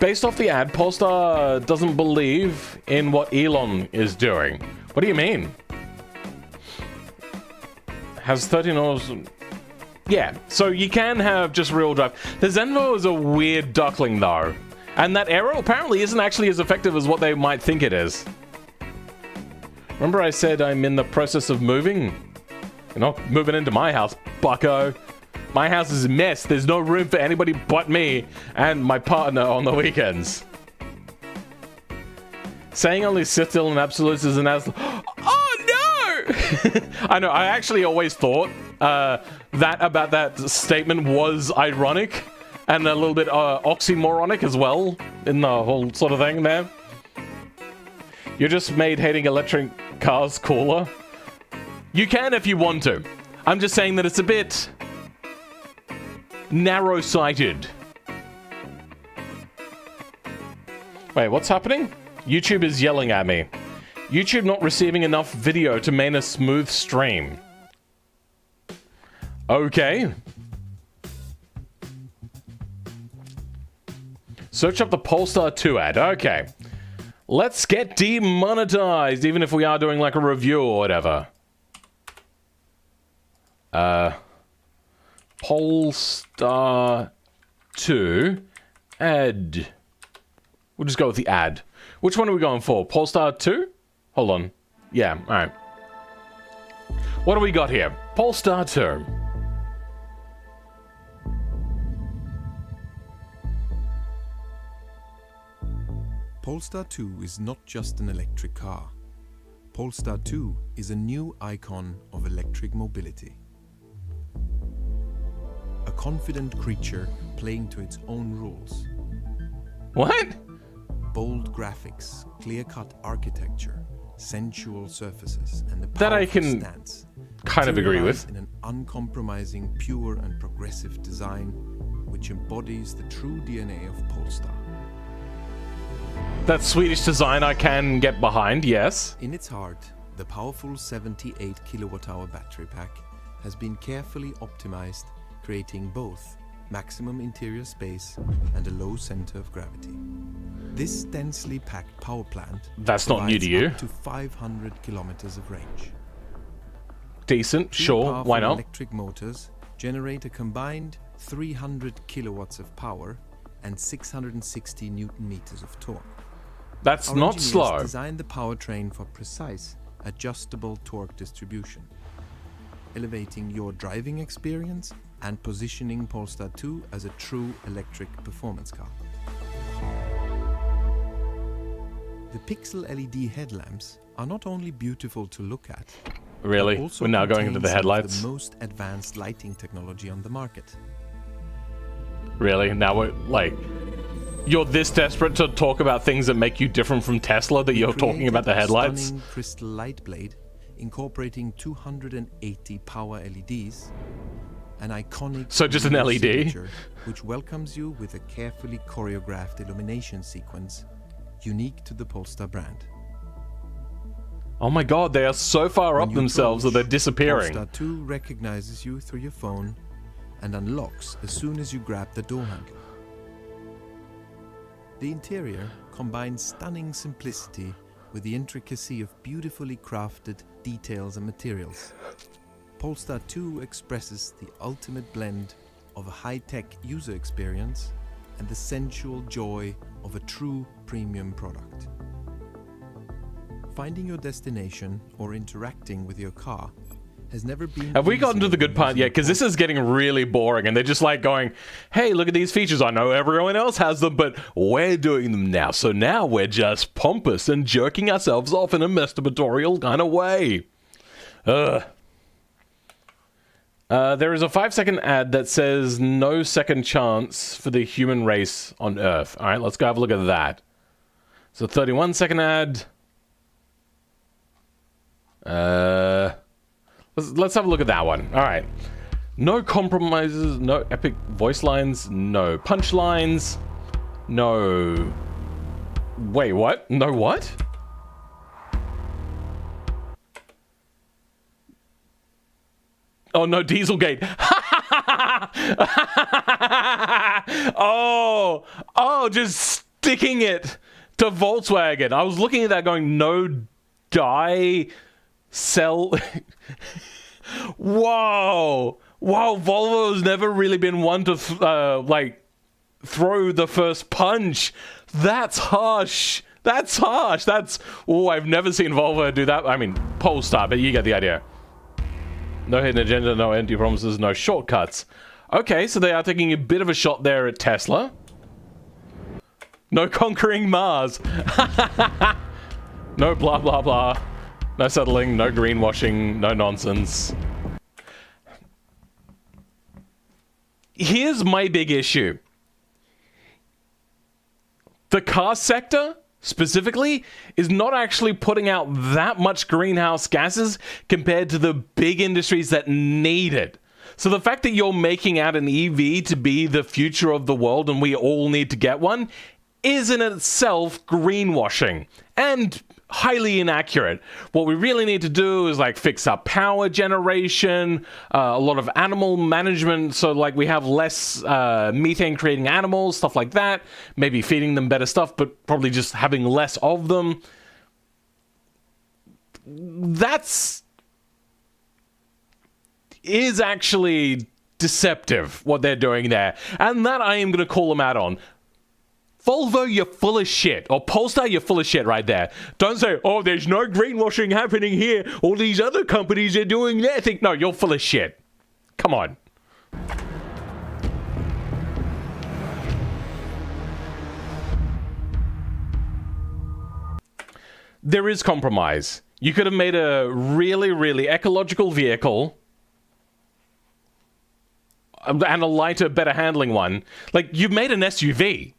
Based off the ad, Polestar doesn't believe in what Elon is doing. What do you mean? Has 13 hours... Yeah, so you can have just real drive. The Zenvo is a weird duckling, though. And that aero apparently isn't actually as effective as what they might think it is. Remember I said I'm in the process of moving? You're not moving into my house, bucko. My house is a mess. There's no room for anybody but me and my partner on the weekends. Saying only sit still in absolutes is an Oh no! I know, I actually always thought about that statement was ironic and a little bit oxymoronic as well in the whole sort of thing there. You just made hating electric cars cooler. You can if you want to. I'm just saying that it's a bit narrow-sighted. Wait, what's happening? YouTube is yelling at me. YouTube not receiving enough video to maintain a smooth stream. Okay. Search up the Polestar 2 ad. Okay. Let's get demonetized, even if we are doing like a review or whatever. Polestar 2 ad. We'll just go with the ad. Which one are we going for? Polestar 2? Hold on. Yeah, alright. What do we got here? Polestar 2. Polestar 2 is not just an electric car. Polestar 2 is a new icon of electric mobility. A confident creature playing to its own rules. What? Bold graphics, clear-cut architecture, sensual surfaces, and a that I powerful can stance kind of agree with. In an uncompromising, pure and progressive design which embodies the true DNA of Polestar. That Swedish design I can get behind, yes. In its heart, the powerful 78 kilowatt-hour battery pack has been carefully optimized, creating both maximum interior space and a low center of gravity. This densely packed power plant that's not new to you. Up to 500 kilometers of range. Decent, sure, why not? Electric motors generate a combined 300 kilowatts of power and 660 newton meters of torque. That's Our not engineers slow. Designed the powertrain for precise, adjustable torque distribution, elevating your driving experience and positioning Polestar 2 as a true electric performance car. The pixel LED headlamps are not only beautiful to look at, Really? also We're now going into contain the some of headlights? the most advanced lighting technology on the market. Really? Now we're like... You're this desperate to talk about things that make you different from Tesla that you're talking about the headlights? Stunning crystal light blade incorporating 280 power LEDs, an iconic So just an LED? signature which welcomes you with a carefully choreographed illumination sequence unique to the Polestar brand. Oh my god, they are so far When up you themselves that approach, they're disappearing. Polestar 2 recognizes you through your phone and unlocks as soon as you grab the door handle. The interior combines stunning simplicity with the intricacy of beautifully crafted details and materials. Polestar 2 expresses the ultimate blend of a high-tech user experience and the sensual joy of a true premium product. Finding your destination or interacting with your car has never been. Have we gotten to the good part yet? Because this is getting really boring and they're just like going, hey, look at these features. I know everyone else has them, but we're doing them now. So now we're just pompous and jerking ourselves off in a masturbatorial kind of way. There is a 5-second ad that says no second chance for the human race on Earth. All right, let's go have a look at that. So 31-second ad. Let's have a look at that one. All right. No compromises, no epic voice lines, no punchlines, no... Wait, what? No what? Oh, no Dieselgate. Oh, just sticking it to Volkswagen. I was looking at that going, no die sell. Whoa. Wow, Volvo's never really been one to, like, throw the first punch. That's harsh. That's harsh. Oh, I've never seen Volvo do that. I mean, Polestar, but you get the idea. No hidden agenda, no empty promises, no shortcuts. Okay, so they are taking a bit of a shot there at Tesla. No conquering Mars. No blah, blah, blah. No settling, no greenwashing, no nonsense. Here's my big issue. The car sector, specifically, is not actually putting out that much greenhouse gases compared to the big industries that need it. So the fact that you're making out an EV to be the future of the world and we all need to get one is in itself greenwashing and highly inaccurate. What we really need to do is like fix up power generation, a lot of animal management, so like we have less methane creating animals, stuff like that, maybe feeding them better stuff, but probably just having less of them. Is actually deceptive what they're doing there, and that I am going to call them out on. Volvo, you're full of shit. Or Polestar, you're full of shit right there. Don't say, oh, there's no greenwashing happening here. All these other companies are doing their thing. No, you're full of shit. Come on. There is compromise. You could have made a really, really ecological vehicle and a lighter, better handling one. Like, you've made an SUV.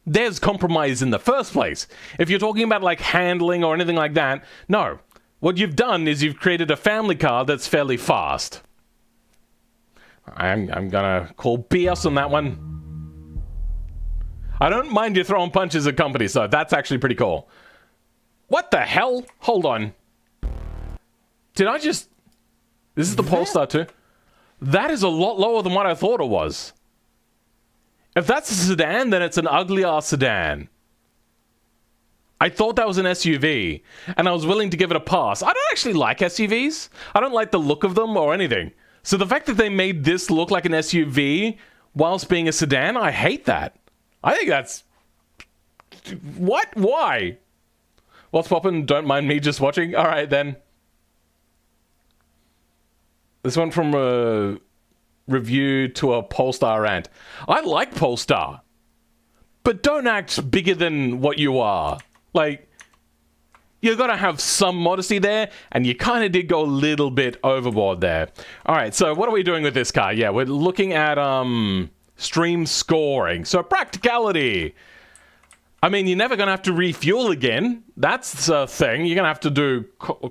There's compromise in the first place. If you're talking about, like, handling or anything like that, no. What you've done is you've created a family car that's fairly fast. I'm gonna call BS on that one. I don't mind you throwing punches at companies, though. That's actually pretty cool. What the hell? Hold on. Did I just... This is the Polestar 2. That is a lot lower than what I thought it was. If that's a sedan, then it's an ugly-ass sedan. I thought that was an SUV, and I was willing to give it a pass. I don't actually like SUVs. I don't like the look of them or anything. So the fact that they made this look like an SUV whilst being a sedan, I hate that. I think that's... What? Why? What's poppin'? Don't mind me just watching? Alright, then. This one from a review to a Polestar rant. I like Polestar, but don't act bigger than what you are. Like, you gotta have some modesty there, and you kind of did go a little bit overboard there. Alright, so what are we doing with this car? Yeah, we're looking at, stream scoring. So, practicality. I mean, you're never gonna have to refuel again. That's a thing. You're gonna have to do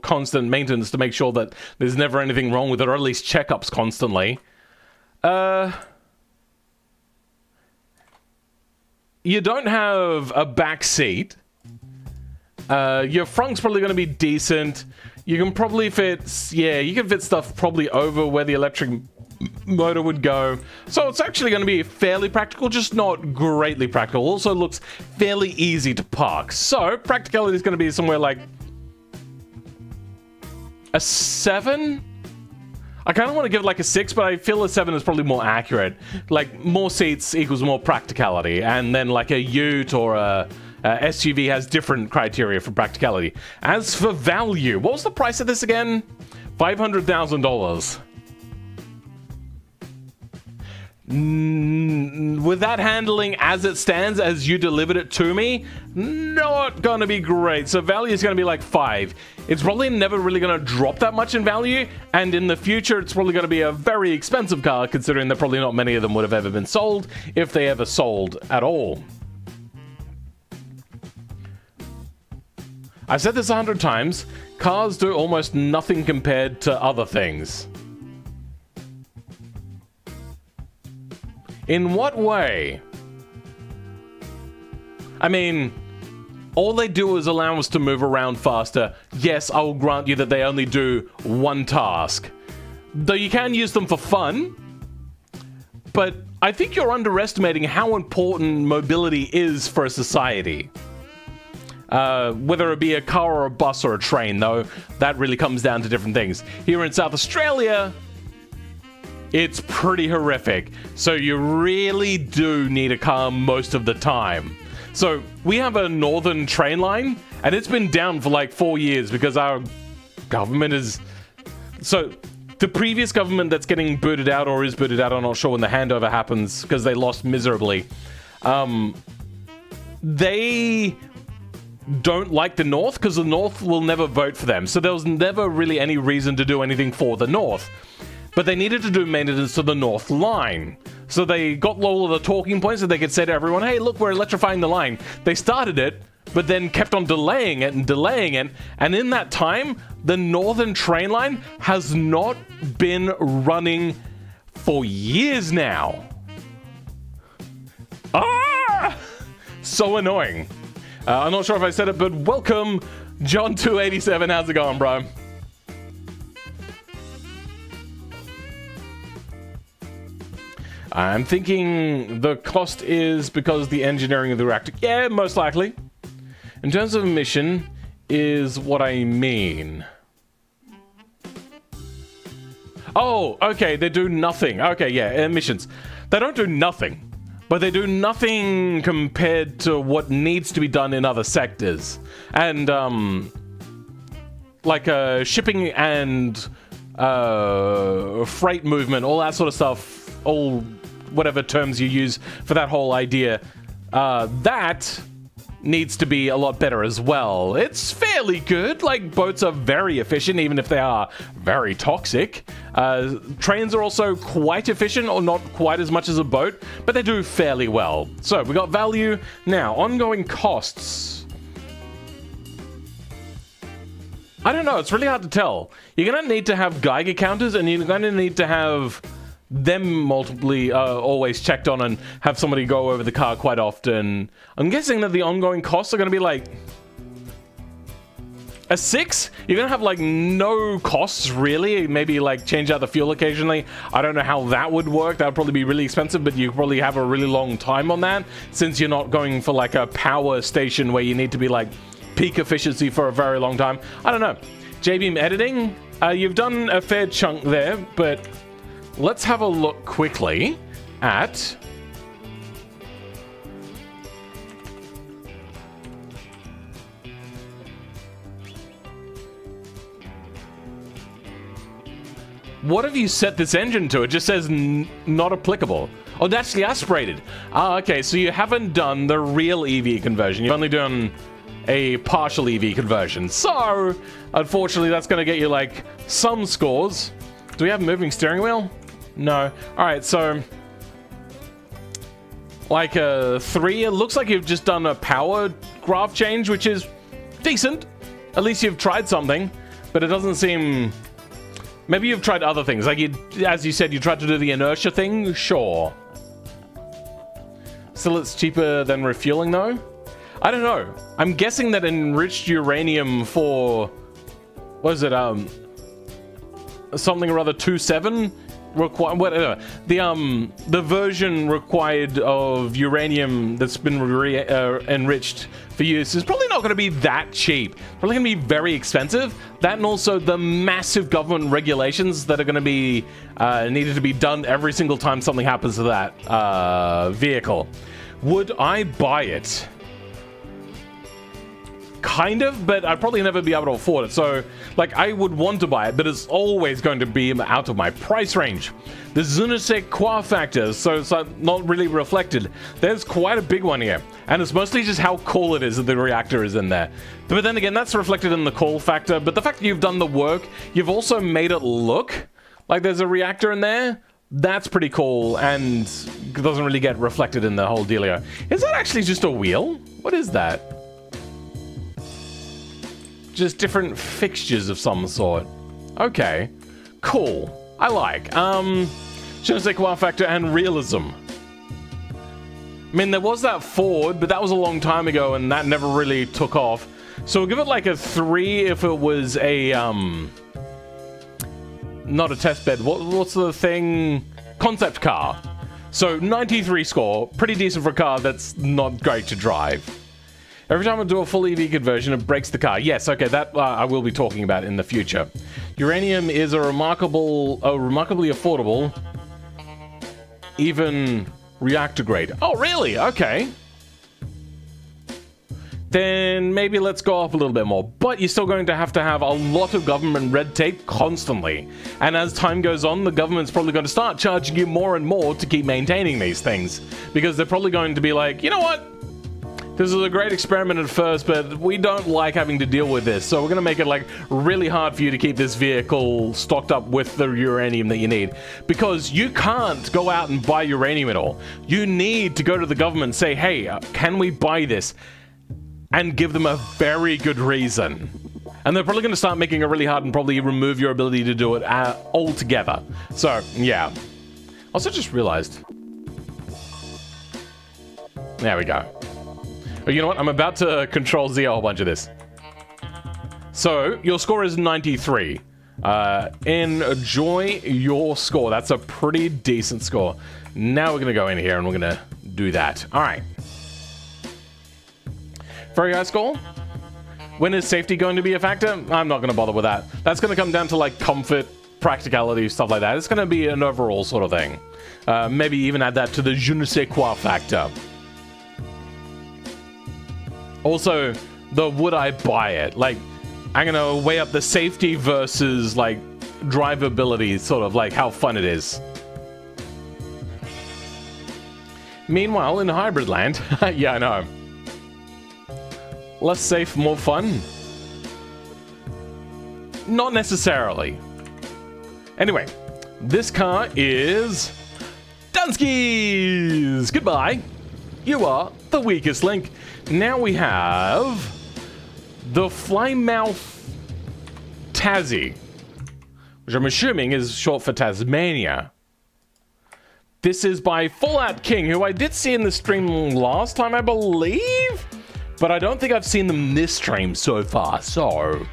constant maintenance to make sure that there's never anything wrong with it, or at least checkups constantly. You don't have a back seat. Your front's probably gonna be decent. You can probably fit, yeah, you can fit stuff probably over where the electric motor would go. So it's actually going to be fairly practical, just not greatly practical. Also looks fairly easy to park. So practicality is going to be somewhere like a 7. I kind of want to give it like a 6, but I feel a 7 is probably more accurate. Like, more seats equals more practicality, and then like a ute or a SUV has different criteria for practicality. As for value, what was the price of this again? $500,000. With that handling as it stands, as you delivered it to me, not gonna be great. So value is gonna be like 5. It's probably never really gonna drop that much in value, and in the future it's probably gonna be a very expensive car, considering that probably not many of them would have ever been sold, if they ever sold at all. I've said this 100 times, cars do almost nothing compared to other things. In what way? I mean, all they do is allow us to move around faster. Yes, I will grant you that they only do one task. Though you can use them for fun. But I think you're underestimating how important mobility is for a society. Whether it be a car or a bus or a train, though, that really comes down to different things. Here in South Australia, it's pretty horrific. So you really do need a car most of the time. So we have a northern train line, and it's been down for like 4 years because our government is... So the previous government that's getting booted out or is booted out, I'm not sure when the handover happens because they lost miserably. They don't like the North because the North will never vote for them. So there was never really any reason to do anything for the North. But they needed to do maintenance to the North line. So they got all of the talking points that they could say to everyone, hey, look, we're electrifying the line. They started it, but then kept on delaying it and delaying it. And in that time, the Northern train line has not been running for years now. Ah! So annoying. I'm not sure if I said it, but welcome, John287. How's it going, bro? I'm thinking the cost is because the engineering of the reactor. Yeah, most likely. In terms of emission is what I mean. Oh, okay, they do nothing. Okay, yeah, emissions. They don't do nothing, but they do nothing compared to what needs to be done in other sectors. And, like, shipping and freight movement, all that sort of stuff, all whatever terms you use for that whole idea, that needs to be a lot better as well. It's fairly good. Like, boats are very efficient, even if they are very toxic. Trains are also quite efficient, or not quite as much as a boat, but they do fairly well. So we got value. Now, ongoing costs. I don't know. It's really hard to tell. You're going to need to have Geiger counters, and you're going to need to have them multiply always checked on and have somebody go over the car quite often. I'm guessing that the ongoing costs are going to be like a 6. You're going to have like no costs really, maybe like change out the fuel occasionally. I don't know how that would work. That would probably be really expensive, but you probably have a really long time on that since you're not going for like a power station where you need to be like peak efficiency for a very long time. I don't know. JBeam editing, you've done a fair chunk there, but let's have a look quickly at what have you set this engine to? It just says not applicable. Oh, that's the aspirated. Ah, okay, so you haven't done the real EV conversion. You've only done a partial EV conversion. So, unfortunately, that's going to get you like some scores. Do we have a moving steering wheel? No. Alright, so like a 3. It looks like you've just done a power graph change, which is decent. At least you've tried something, but it doesn't seem... Maybe you've tried other things. Like, as you said, you tried to do the inertia thing? Sure. Still, it's cheaper than refueling, though? I don't know. I'm guessing that enriched uranium for... What is it? Something or other 2.7? Whatever. The version required of uranium that's been enriched for use is probably not going to be that cheap. Probably going to be very expensive. That and also the massive government regulations that are going to be needed to be done every single time something happens to that vehicle. Would I buy it? Kind of, but I'd probably never be able to afford it. So, like, I would want to buy it, but it's always going to be out of my price range. The Zunasek Qua factor, so it's not really reflected. There's quite a big one here, and it's mostly just how cool it is that the reactor is in there. But then again, that's reflected in the cool factor, but the fact that you've done the work, you've also made it look like there's a reactor in there. That's pretty cool, and it doesn't really get reflected in the whole dealio. Is that actually just a wheel? What is that? Just different fixtures of some sort. Okay, cool. I like. Je ne sais quoi factor and realism. I mean, there was that Ford, but that was a long time ago, and that never really took off. So we'll give it like a 3 if it was a not a test bed. What's the thing? Concept car. So 93 score, pretty decent for a car that's not great to drive. Every time I do a full EV conversion, it breaks the car. Yes, okay, that I will be talking about in the future. Uranium is a remarkably affordable, even reactor grade. Oh, really? Okay. Then maybe let's go up a little bit more. But you're still going to have a lot of government red tape constantly. And as time goes on, the government's probably going to start charging you more and more to keep maintaining these things. Because they're probably going to be like, you know what? This is a great experiment at first, but we don't like having to deal with this. So we're going to make it like really hard for you to keep this vehicle stocked up with the uranium that you need. Because you can't go out and buy uranium at all. You need to go to the government and say, hey, can we buy this? And give them a very good reason. And they're probably going to start making it really hard and probably remove your ability to do it altogether. So, yeah. Also just realized. There we go. But you know what? I'm about to Control-Z a whole bunch of this. So, your score is 93. Enjoy your score. That's a pretty decent score. Now we're going to go in here and we're going to do that. All right. Very high score. When is safety going to be a factor? I'm not going to bother with that. That's going to come down to like comfort, practicality, stuff like that. It's going to be an overall sort of thing. Maybe even add that to the je ne sais quoi factor. Also, the would I buy it? Like, I'm going to weigh up the safety versus like drivability, sort of like how fun it is. Meanwhile, in hybrid land, yeah, I know. Less safe, more fun? Not necessarily. Anyway, this car is Dunsky's! Goodbye. You are the weakest link. Now we have the Flymouth Tassie, which I'm assuming is short for Tasmania. This is by Fallout King, who I did see in the stream last time, I believe? But I don't think I've seen them this stream so far, so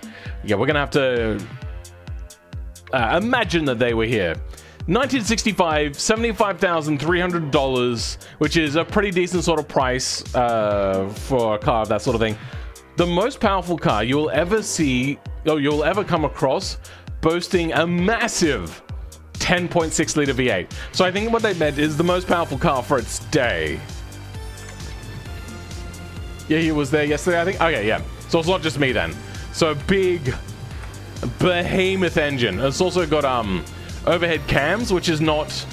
yeah, we're gonna have to imagine that they were here. 1965, $75,300, which is a pretty decent sort of price for a car of that sort of thing. The most powerful car you'll ever see, or you'll ever come across, boasting a massive 10.6 liter V8. So I think what they meant is the most powerful car for its day. Yeah, he was there yesterday, I think. Okay, yeah. So it's not just me then. So big behemoth engine. It's also got overhead cams, which is not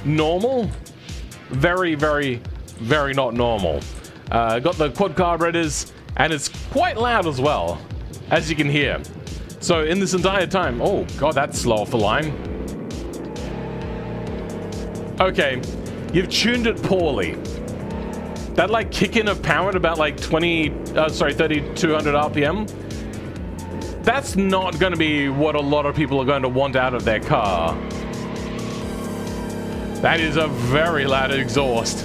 normal. Very, very, very not normal. Got the quad carburetors, and it's quite loud as well, as you can hear. So in this entire time, oh god, that's slow off the line. Okay, you've tuned it poorly. That like kick in of power at about like 3,200 RPM. That's not going to be what a lot of people are going to want out of their car. That is a very loud exhaust.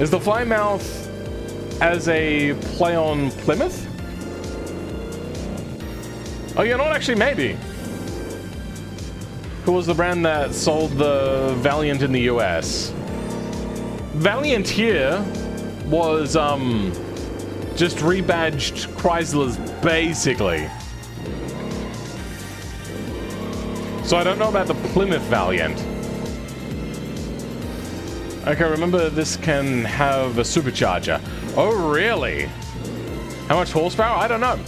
Is the Flymouth as a play on Plymouth? Oh, you know what? Actually, maybe. Who was the brand that sold the Valiant in the US? Valiant here was just rebadged Chryslers, basically. So I don't know about the Plymouth Valiant. Okay, remember this can have a supercharger. Oh, really? How much horsepower? I don't know.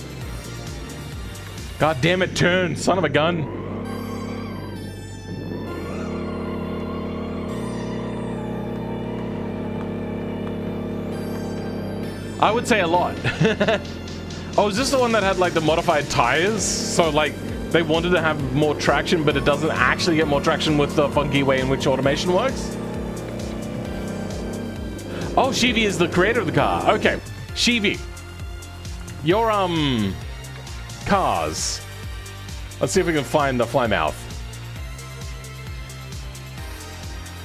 God damn it, turn, son of a gun. I would say a lot. Oh, is this the one that had like the modified tires? So like they wanted to have more traction, but it doesn't actually get more traction with the funky way in which automation works? Oh, Shivi is the creator of the car. Okay, Shivi. Your cars. Let's see if we can find the Flymouth.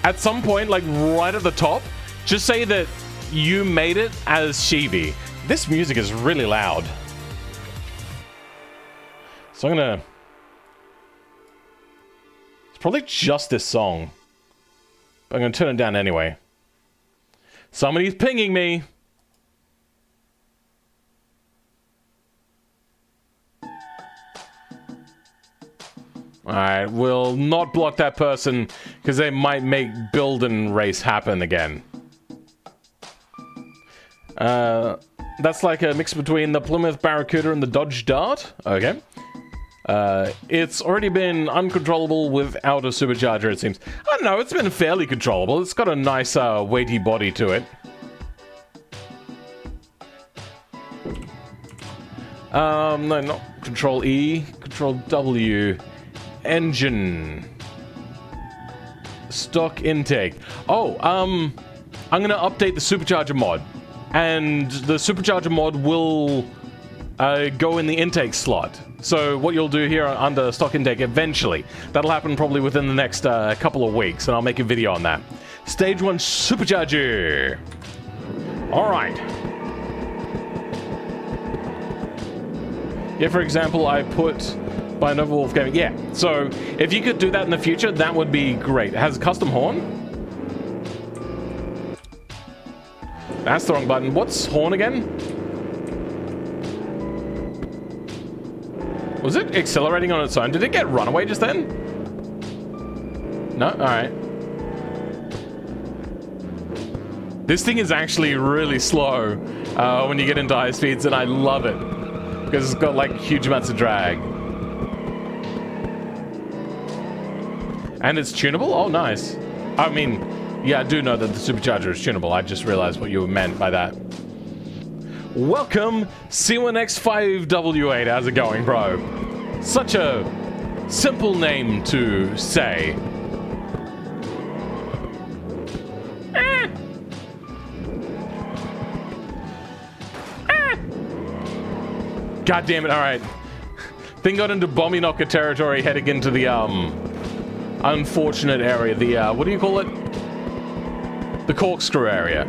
At some point, like right at the top, just say that you made it as Shivi. This music is really loud. So I'm gonna... It's probably just this song. But I'm gonna turn it down anyway. Somebody's pinging me. Alright, we'll not block that person because they might make build and race happen again. That's like a mix between the Plymouth Barracuda and the Dodge Dart. Okay. It's already been uncontrollable without a supercharger, it seems. I don't know, it's been fairly controllable. It's got a nice, weighty body to it. No, not Control E, Control W. Engine. Stock intake. Oh, I'm gonna update the supercharger mod. And the supercharger mod will go in the intake slot. So what you'll do here under stock intake eventually, that'll happen probably within the next couple of weeks, and I'll make a video on that. Stage 1 supercharger. All right. Yeah, for example, I put by Nova Wolf Gaming. Yeah, so if you could do that in the future, that would be great. It has a custom horn. That's the wrong button. What's horn again? Was it accelerating on its own? Did it get runaway just then? No? Alright. This thing is actually really slow when you get into high speeds, and I love it. Because it's got like huge amounts of drag. And it's tunable? Oh, nice. I mean, yeah, I do know that the supercharger is tunable. I just realized what you meant by that. Welcome, C1X5W8. How's it going, bro? Such a simple name to say. God damn it, alright. Thing got into Bomby Knocker territory heading into the, unfortunate area. The, what do you call it? The corkscrew area.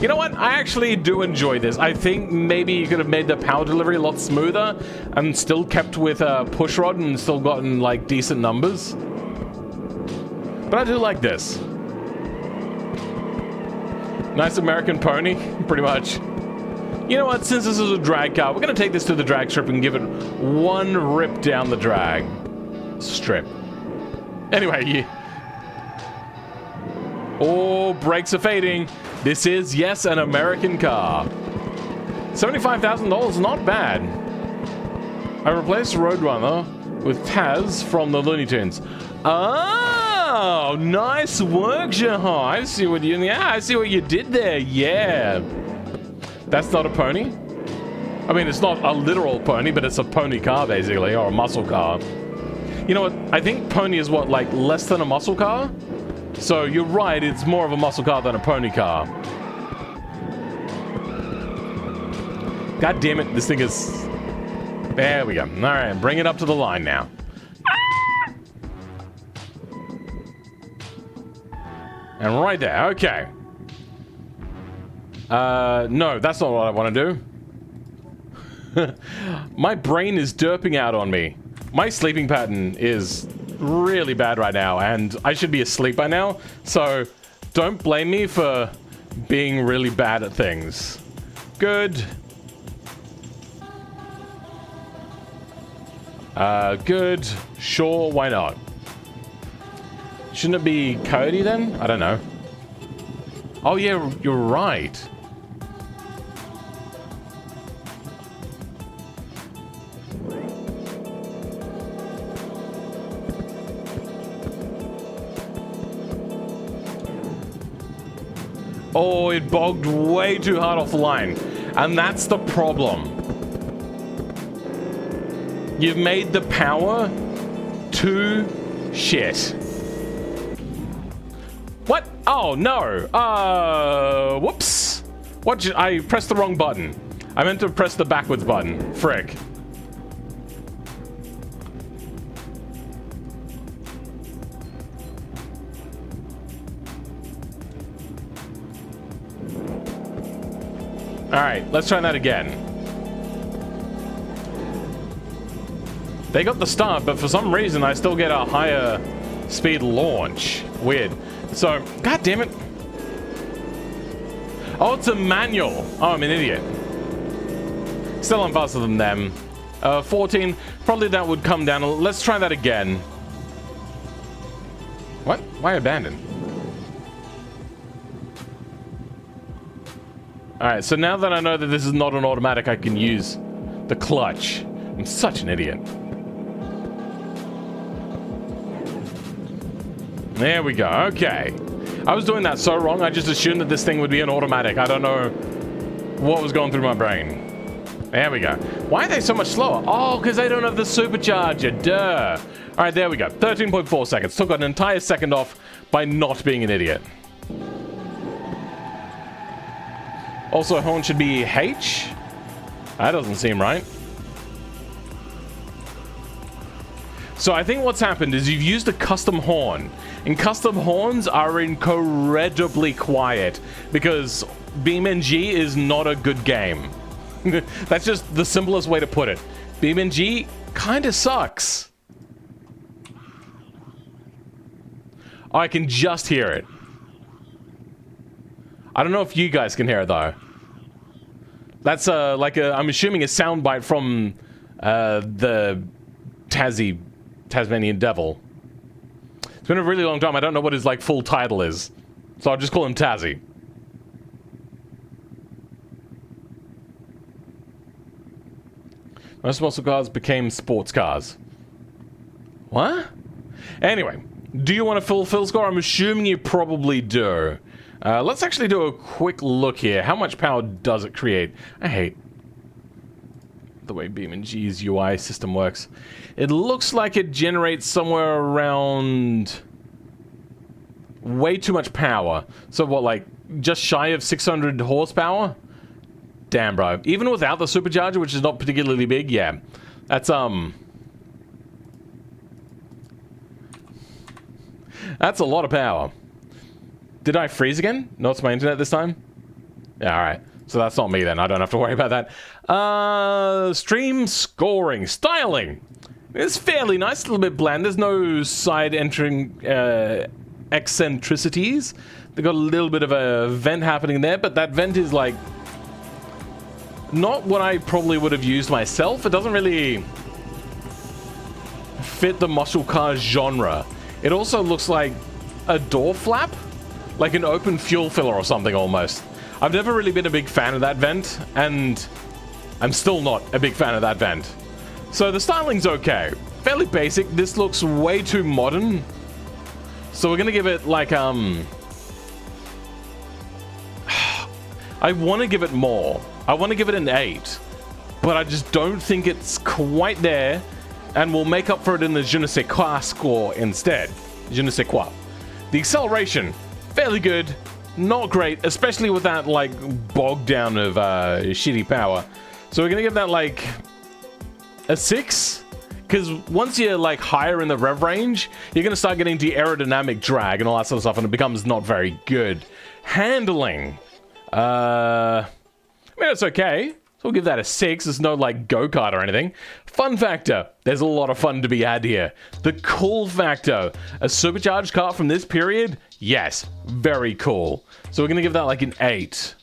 You know what? I actually do enjoy this. I think maybe you could have made the power delivery a lot smoother and still kept with a push rod and still gotten, like, decent numbers. But I do like this. Nice American pony, pretty much. You know what? Since this is a drag car, we're going to take this to the drag strip and give it one rip down the drag strip. Anyway, yeah. Oh, brakes are fading. This is, yes, an American car. $75,000, not bad. I replaced Roadrunner with Taz from the Looney Tunes. Oh, nice work, Jahan. I see what you, yeah, I see what you did there. Yeah. That's not a pony? I mean, it's not a literal pony, but it's a pony car, basically, or a muscle car. You know what? I think pony is what, like, less than a muscle car? So you're right, it's more of a muscle car than a pony car. God damn it, this thing is... There we go. Alright, bring it up to the line now. And right there, okay. No, that's not what I want to do. My brain is derping out on me. My sleeping pattern is really bad right now, and I should be asleep by now, so don't blame me for being really bad at things. Good. Good. Sure, why not? Shouldn't it be Cody then? I don't know. Oh yeah, you're right. Oh, it bogged way too hard off the line. And that's the problem. You've made the power too shit. What? Oh, no. Whoops. What? I pressed the wrong button. I meant to press the backwards button. Frick. Alright, let's try that again. They got the start, but for some reason I still get a higher speed launch. Weird. So, god damn it. Oh, it's a manual. Oh, I'm an idiot. Still, I'm faster than them. 14. Probably that would come down. Let's try that again. What? Why abandon? Alright, so now that I know that this is not an automatic, I can use the clutch. I'm such an idiot. There we go. Okay. I was doing that so wrong. I just assumed that this thing would be an automatic. I don't know what was going through my brain. There we go. Why are they so much slower? Oh, because they don't have the supercharger. Duh. All right, there we go. 13.4 seconds. Took an entire second off by not being an idiot. Also, horn should be H. That doesn't seem right. So I think what's happened is you've used a custom horn. And custom horns are incredibly quiet because BeamNG is not a good game. That's just the simplest way to put it. BeamNG kind of sucks. Oh, I can just hear it. I don't know if you guys can hear it though. That's I'm assuming a soundbite from the Tasmanian Devil. It's been a really long time. I don't know what his full title is, so I'll just call him Tazzy. Most muscle cars became sports cars. What? Anyway, do you want a full fill score? I'm assuming you probably do. Let's actually do a quick look here. How much power does it create? I hate the way BeamNG's UI system works. It looks like it generates somewhere around way too much power. So what, just shy of 600 horsepower? Damn, bro. Even without the supercharger, which is not particularly big, yeah. That's that's a lot of power. Did I freeze again? No, it's my internet this time? Yeah, alright. So that's not me then. I don't have to worry about that. Stream scoring. Styling. It's fairly nice. A little bit bland. There's no side entering eccentricities. They've got a little bit of a vent happening there, but that vent is not what I probably would have used myself. It doesn't really fit the muscle car genre. It also looks like a door flap. Like an open fuel filler or something almost. I've never really been a big fan of that vent, and I'm still not a big fan of that vent. So the styling's okay. Fairly basic. This looks way too modern. So we're gonna give it I want to give it more. I want to give it an 8. But I just don't think it's quite there, and we'll make up for it in the je ne sais quoi score instead. Je ne sais quoi. The acceleration. Fairly good, not great, especially with that bog down of shitty power. So we're gonna give that a 6, because once you're higher in the rev range, you're gonna start getting the aerodynamic drag and all that sort of stuff, and it becomes not very good. Handling, I mean, it's okay. So we'll give that a 6. There's no go-kart or anything. Fun factor. There's a lot of fun to be had here. The cool factor. A supercharged car from this period? Yes. Very cool. So we're going to give that an 8.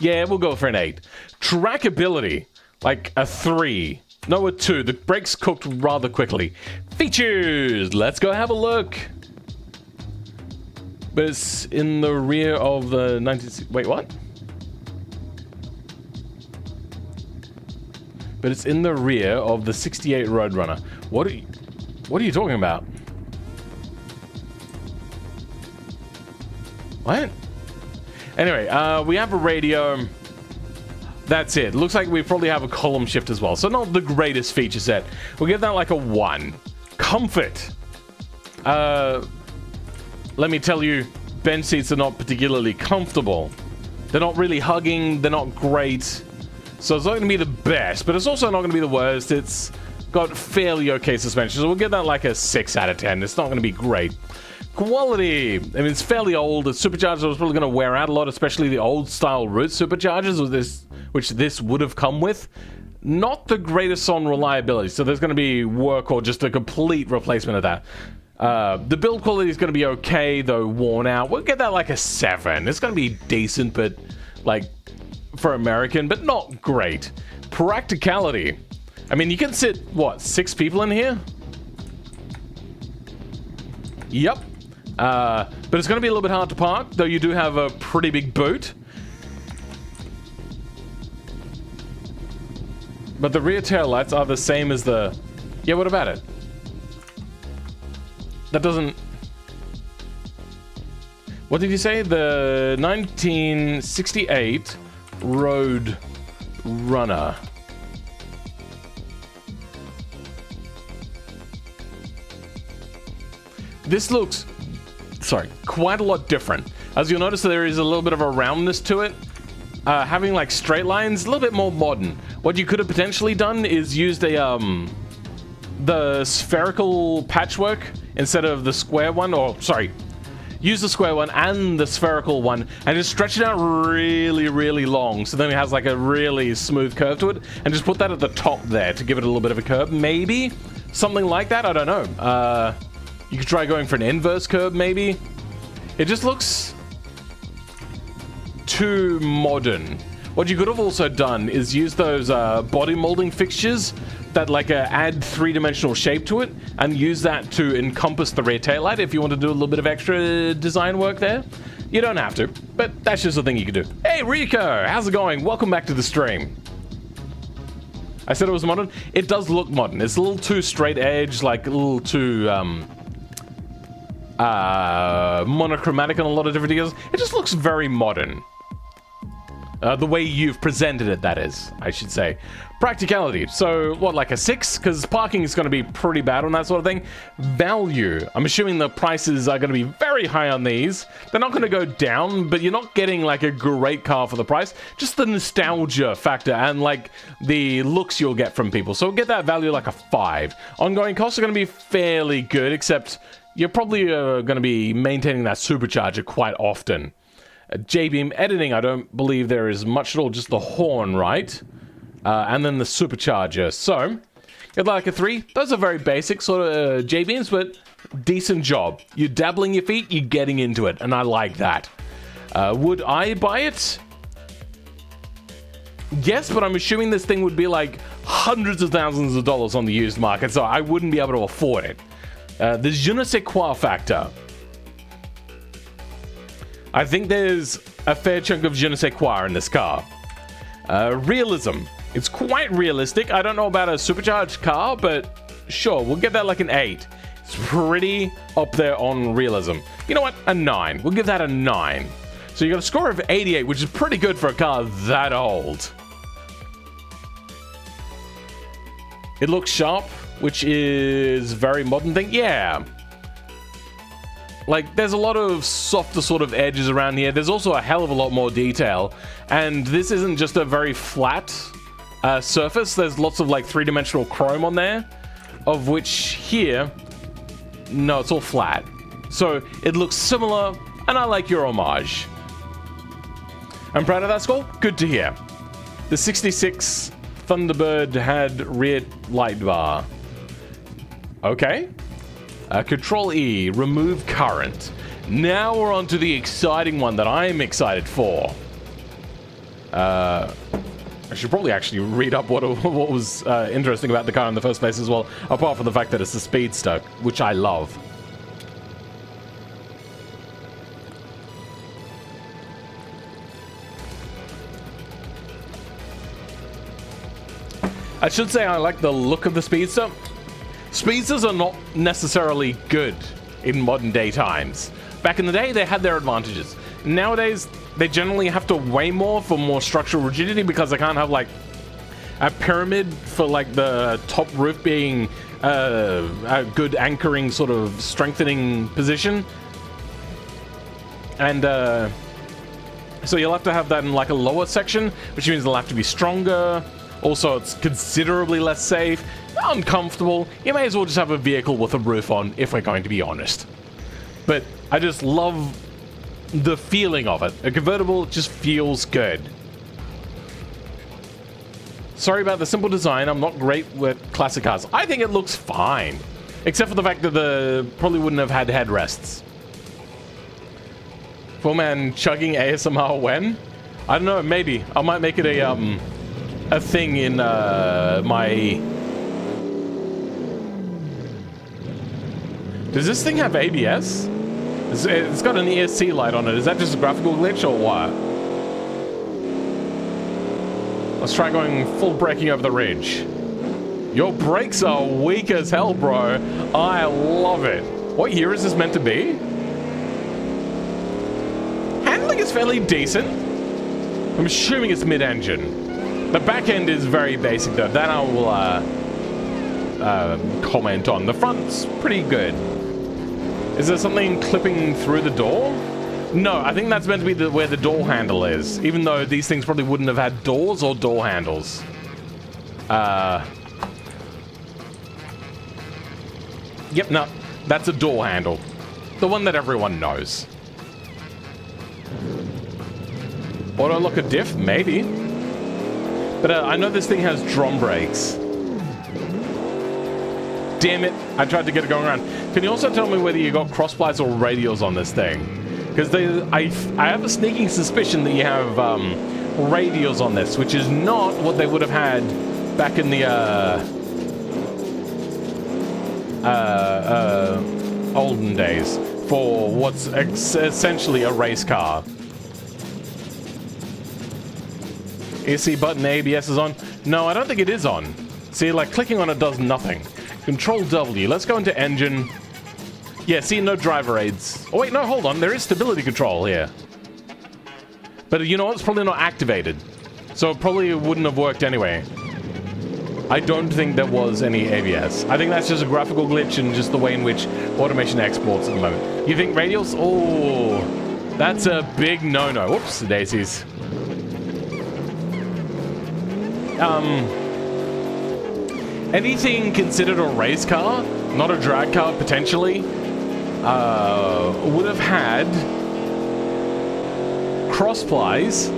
Yeah, we'll go for an 8. Trackability. A 3. No, a 2. The brakes cooked rather quickly. Features. Let's go have a look. But it's in the rear of the 19... Wait, what? But it's in the rear of the 68 Roadrunner. What are you talking about? What? Anyway, we have a radio. That's it. Looks like we probably have a column shift as well. So not the greatest feature set. We'll give that a 1. Comfort. Let me tell you, bench seats are not particularly comfortable. They're not really hugging. They're not great. So it's not going to be the best, but it's also not going to be the worst. It's got fairly okay suspension, so we'll give that a 6 out of 10. It's not going to be great. Quality. I mean, it's fairly old. The supercharger was probably going to wear out a lot, especially the old-style root superchargers, which this would have come with. Not the greatest on reliability, so there's going to be work or just a complete replacement of that. The build quality is going to be okay, though worn out. We'll get that like a 7. It's going to be decent, but like for American, but not great. Practicality. I mean, you can sit, what, 6 people in here? Yep. But it's going to be a little bit hard to park, though you do have a pretty big boot. But the rear tail lights are the same as the... Yeah, what about it? That doesn't... What did you say? The 1968 Road Runner. This looks... Sorry, quite a lot different. As you'll notice, there is a little bit of a roundness to it. Having like straight lines, a little bit more modern. What you could have potentially done is used a the spherical patchwork instead of the square one, or sorry, use the square one and the spherical one and just stretch it out really, really long, so then it has like a really smooth curve to it, and just put that at the top there to give it a little bit of a curve. Maybe something like that. I don't know. You could try going for an inverse curve, maybe. It just looks too modern. What you could have also done is use those body molding fixtures that like add three-dimensional shape to it, and use that to encompass the rear taillight if you want to do a little bit of extra design work there. You don't have to, but that's just a thing you could do. Hey Rico, how's it going? Welcome back to the stream. I said it was modern. It does look modern. It's a little too straight edge, like a little too monochromatic on a lot of different details. It just looks very modern. The way you've presented it, that is, I should say. Practicality. So, what, like a 6? Because parking is going to be pretty bad on that sort of thing. Value. I'm assuming the prices are going to be very high on these. They're not going to go down, but you're not getting like a great car for the price. Just the nostalgia factor and like the looks you'll get from people. So, get that value like a 5. Ongoing costs are going to be fairly good, except you're probably going to be maintaining that supercharger quite often. J-Beam editing, I don't believe there is much at all, just the horn, right? And then the supercharger. So, get like a 3. Those are very basic sort of J-Beams, but decent job. You're dabbling your feet, you're getting into it, and I like that. Would I buy it? Yes, but I'm assuming this thing would be like hundreds of thousands of dollars on the used market, so I wouldn't be able to afford it. The je ne sais quoi factor. I think there's a fair chunk of je ne sais quoi in this car. Realism. It's quite realistic. I don't know about a supercharged car, but sure, we'll give that like an 8. It's pretty up there on realism. You know what? A 9. We'll give that a 9. So you got a score of 88, which is pretty good for a car that old. It looks sharp, which is very modern thing. Yeah. Like, there's a lot of softer sort of edges around here. There's also a hell of a lot more detail. And this isn't just a very flat surface. There's lots of, like, three-dimensional chrome on there. Of which here... No, it's all flat. So, it looks similar, and I like your homage. I'm proud of that score. Good to hear. The 66 Thunderbird had rear light bar. Okay. Control E, remove current. Now we're on to the exciting one that I'm excited for. I should probably actually read up what was interesting about the car in the first place as well, apart from the fact that it's a speedster, which I love. I should say I like the look of the speedster. Speedsters are not necessarily good in modern day times. Back in the day, they had their advantages. Nowadays, they generally have to weigh more for more structural rigidity because they can't have like a pyramid for like the top roof being a good anchoring sort of strengthening position. And so you'll have to have that in like a lower section, which means they'll have to be stronger. Also, it's considerably less safe, uncomfortable. You may as well just have a vehicle with a roof on, if we're going to be honest. But I just love the feeling of it. A convertible just feels good. Sorry about the simple design. I'm not great with classic cars. I think it looks fine. Except for the fact that the probably wouldn't have had headrests. Full man chugging ASMR when? I don't know, maybe. I might make it a thing in my... Does this thing have ABS? It's got an ESC light on it. Is that just a graphical glitch or what? Let's try going full braking over the ridge. Your brakes are weak as hell, bro. I love it. What year is this meant to be? Handling is fairly decent. I'm assuming it's mid-engine. The back end is very basic though. That I will comment on. The front's pretty good. Is there something clipping through the door? No, I think that's meant to be where the door handle is. Even though these things probably wouldn't have had doors or door handles. Yep, no, that's a door handle. The one that everyone knows. Auto lock a diff? Maybe. But I know this thing has drum brakes. Damn it, I tried to get it going around. Can you also tell me whether you got cross plies or radials on this thing? Because I have a sneaking suspicion that you have radials on this, which is not what they would have had back in the olden days for what's essentially a race car. ESC button ABS is on? No, I don't think it is on. See, like clicking on it does nothing. Control W. Let's go into engine. Yeah, see, no driver aids. Oh wait, no, hold on. There is stability control here. But you know what? It's probably not activated. So it probably wouldn't have worked anyway. I don't think there was any ABS. I think that's just a graphical glitch and just the way in which automation exports at the moment. You think radials? Oh, that's a big no-no. Whoops, daisies. Anything considered a race car, not a drag car potentially, would have had cross plies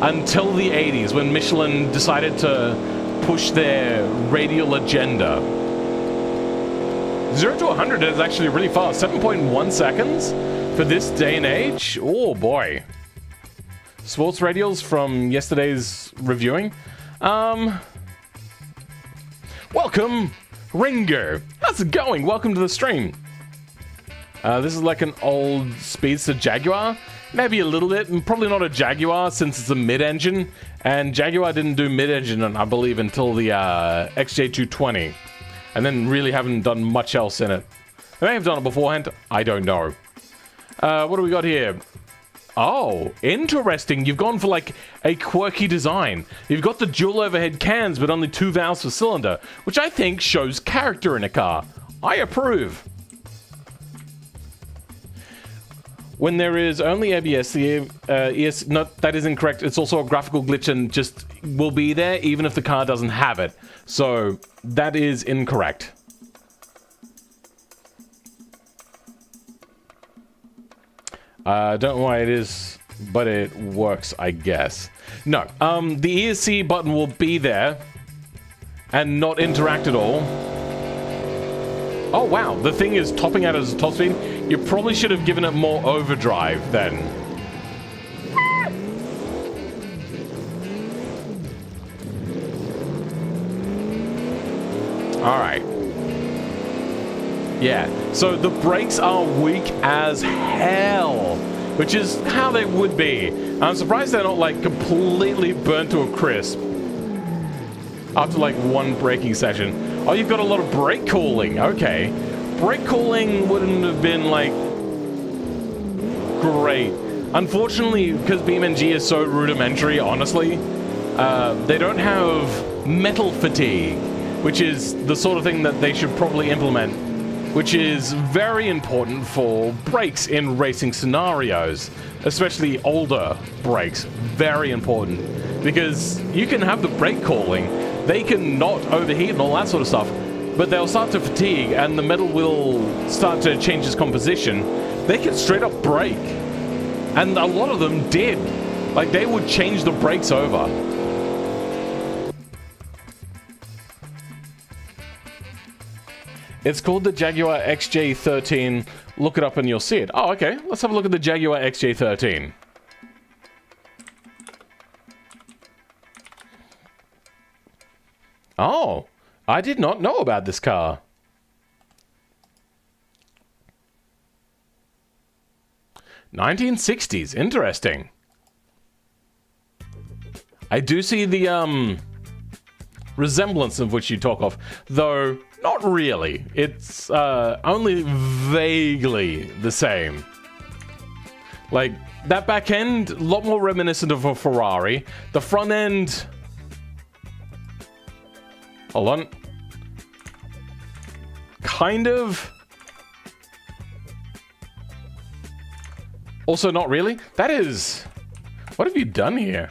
until the 80s when Michelin decided to push their radial agenda. 0 to 100 is actually really fast. 7.1 seconds for this day and age. Oh boy. Sports radials from yesterday's reviewing. Welcome, Ringo. How's it going? Welcome to the stream. This is like an old Speedster Jaguar. Maybe a little bit. Probably not a Jaguar since it's a mid-engine. And Jaguar didn't do mid-engine, I believe, until the XJ220. And then really haven't done much else in it. They may have done it beforehand. I don't know. What do we got here? Oh, interesting. You've gone for like a quirky design. You've got the dual overhead cans, but only 2 valves per cylinder, which I think shows character in a car. I approve. When there is only ABS, the ES... No, that is incorrect. It's also a graphical glitch and just will be there even if the car doesn't have it. So, that is incorrect. Don't know why it is, but it works, I guess. No, the ESC button will be there and not interact at all. Oh, wow, the thing is topping out as a top speed. You probably should have given it more overdrive then. Alright. Yeah, so the brakes are weak as hell, which is how they would be. I'm surprised they're not like completely burnt to a crisp after like one braking session. Oh, you've got a lot of brake cooling. Okay. Brake cooling wouldn't have been like great. Unfortunately, because BeamNG is so rudimentary, honestly, they don't have metal fatigue, which is the sort of thing that they should probably implement, which is very important for brakes in racing scenarios, especially older brakes. Very important, because you can have the brake cooling, they can not overheat and all that sort of stuff, but they'll start to fatigue and the metal will start to change its composition. They can straight up break, and a lot of them did. Like, they would change the brakes over. It's called the Jaguar XJ13. Look it up and you'll see it. Oh, okay. Let's have a look at the Jaguar XJ13. Oh, I did not know about this car. (1960s). Interesting. I do see the resemblance of which you talk of, though not really. It's only vaguely the same. Like, that back end, a lot more reminiscent of a Ferrari. The front end... Hold on. Kind of. Also not really. That is... What have you done here?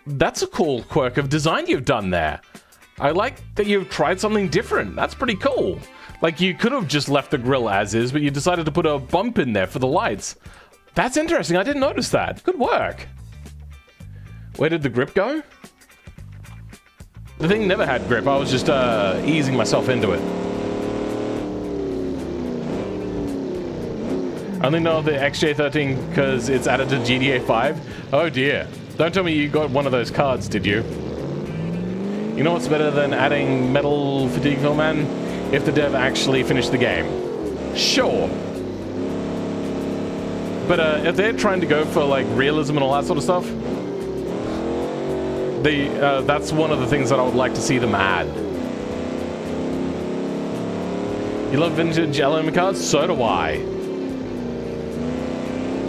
That's a cool quirk of design you've done there. I like that you've tried something different. That's pretty cool. Like, you could have just left the grille as is, but you decided to put a bump in there for the lights. That's interesting. I didn't notice that. Good work. Where did the grip go? The thing never had grip. I was just easing myself into it. I only know the XJ13 because it's added to GTA 5. Oh dear. Don't tell me you got one of those cards, did you? You know what's better than adding metal fatigue film, man? If the dev actually finished the game. Sure. But if they're trying to go for like realism and all that sort of stuff, that's one of the things that I would like to see them add. You love vintage LM cars? So do I.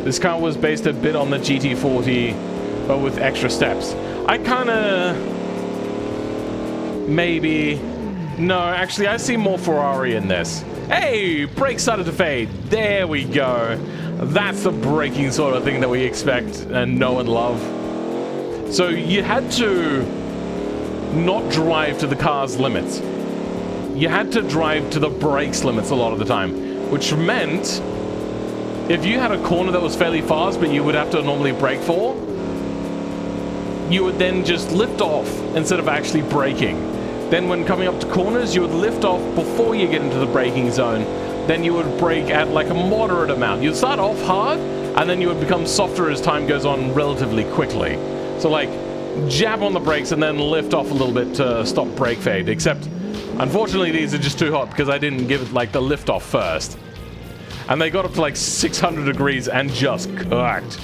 This car was based a bit on the GT40, but with extra steps. I kinda... Maybe... No, actually, I see more Ferrari in this. Hey! Brakes started to fade. There we go. That's the braking sort of thing that we expect and know and love. So you had to not drive to the car's limits. You had to drive to the brakes limits a lot of the time, which meant if you had a corner that was fairly fast but you would have to normally brake for, you would then just lift off instead of actually braking. Then when coming up to corners, you would lift off before you get into the braking zone. Then you would brake at like a moderate amount. You'd start off hard and then you would become softer as time goes on relatively quickly. So like, jab on the brakes and then lift off a little bit to stop brake fade. Except, unfortunately, these are just too hot because I didn't give it like the lift off first. And they got up to like 600 degrees and just cooked.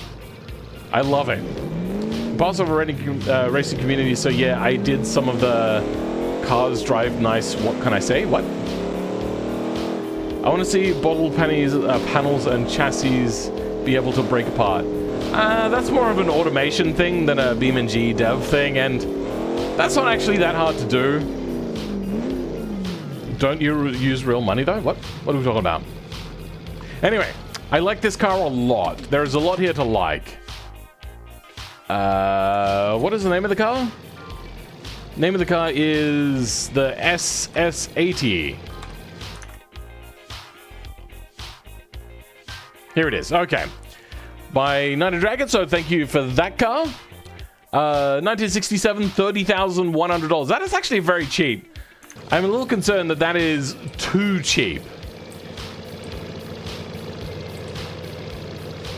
I love it. Part of a racing community, so yeah, I did some of the cars drive nice. What can I say? What? I want to see bottled panels and chassis be able to break apart. That's more of an automation thing than a BeamNG dev thing, and that's not actually that hard to do. Don't you use real money though? What are we talking about? Anyway, I like this car a lot. There is a lot here to like. What is the name of the car? Name of the car is the SS80. Here it is. Okay. By Night of Dragon, so thank you for that car. 1967, $30,100. That is actually very cheap. I'm a little concerned that that is too cheap.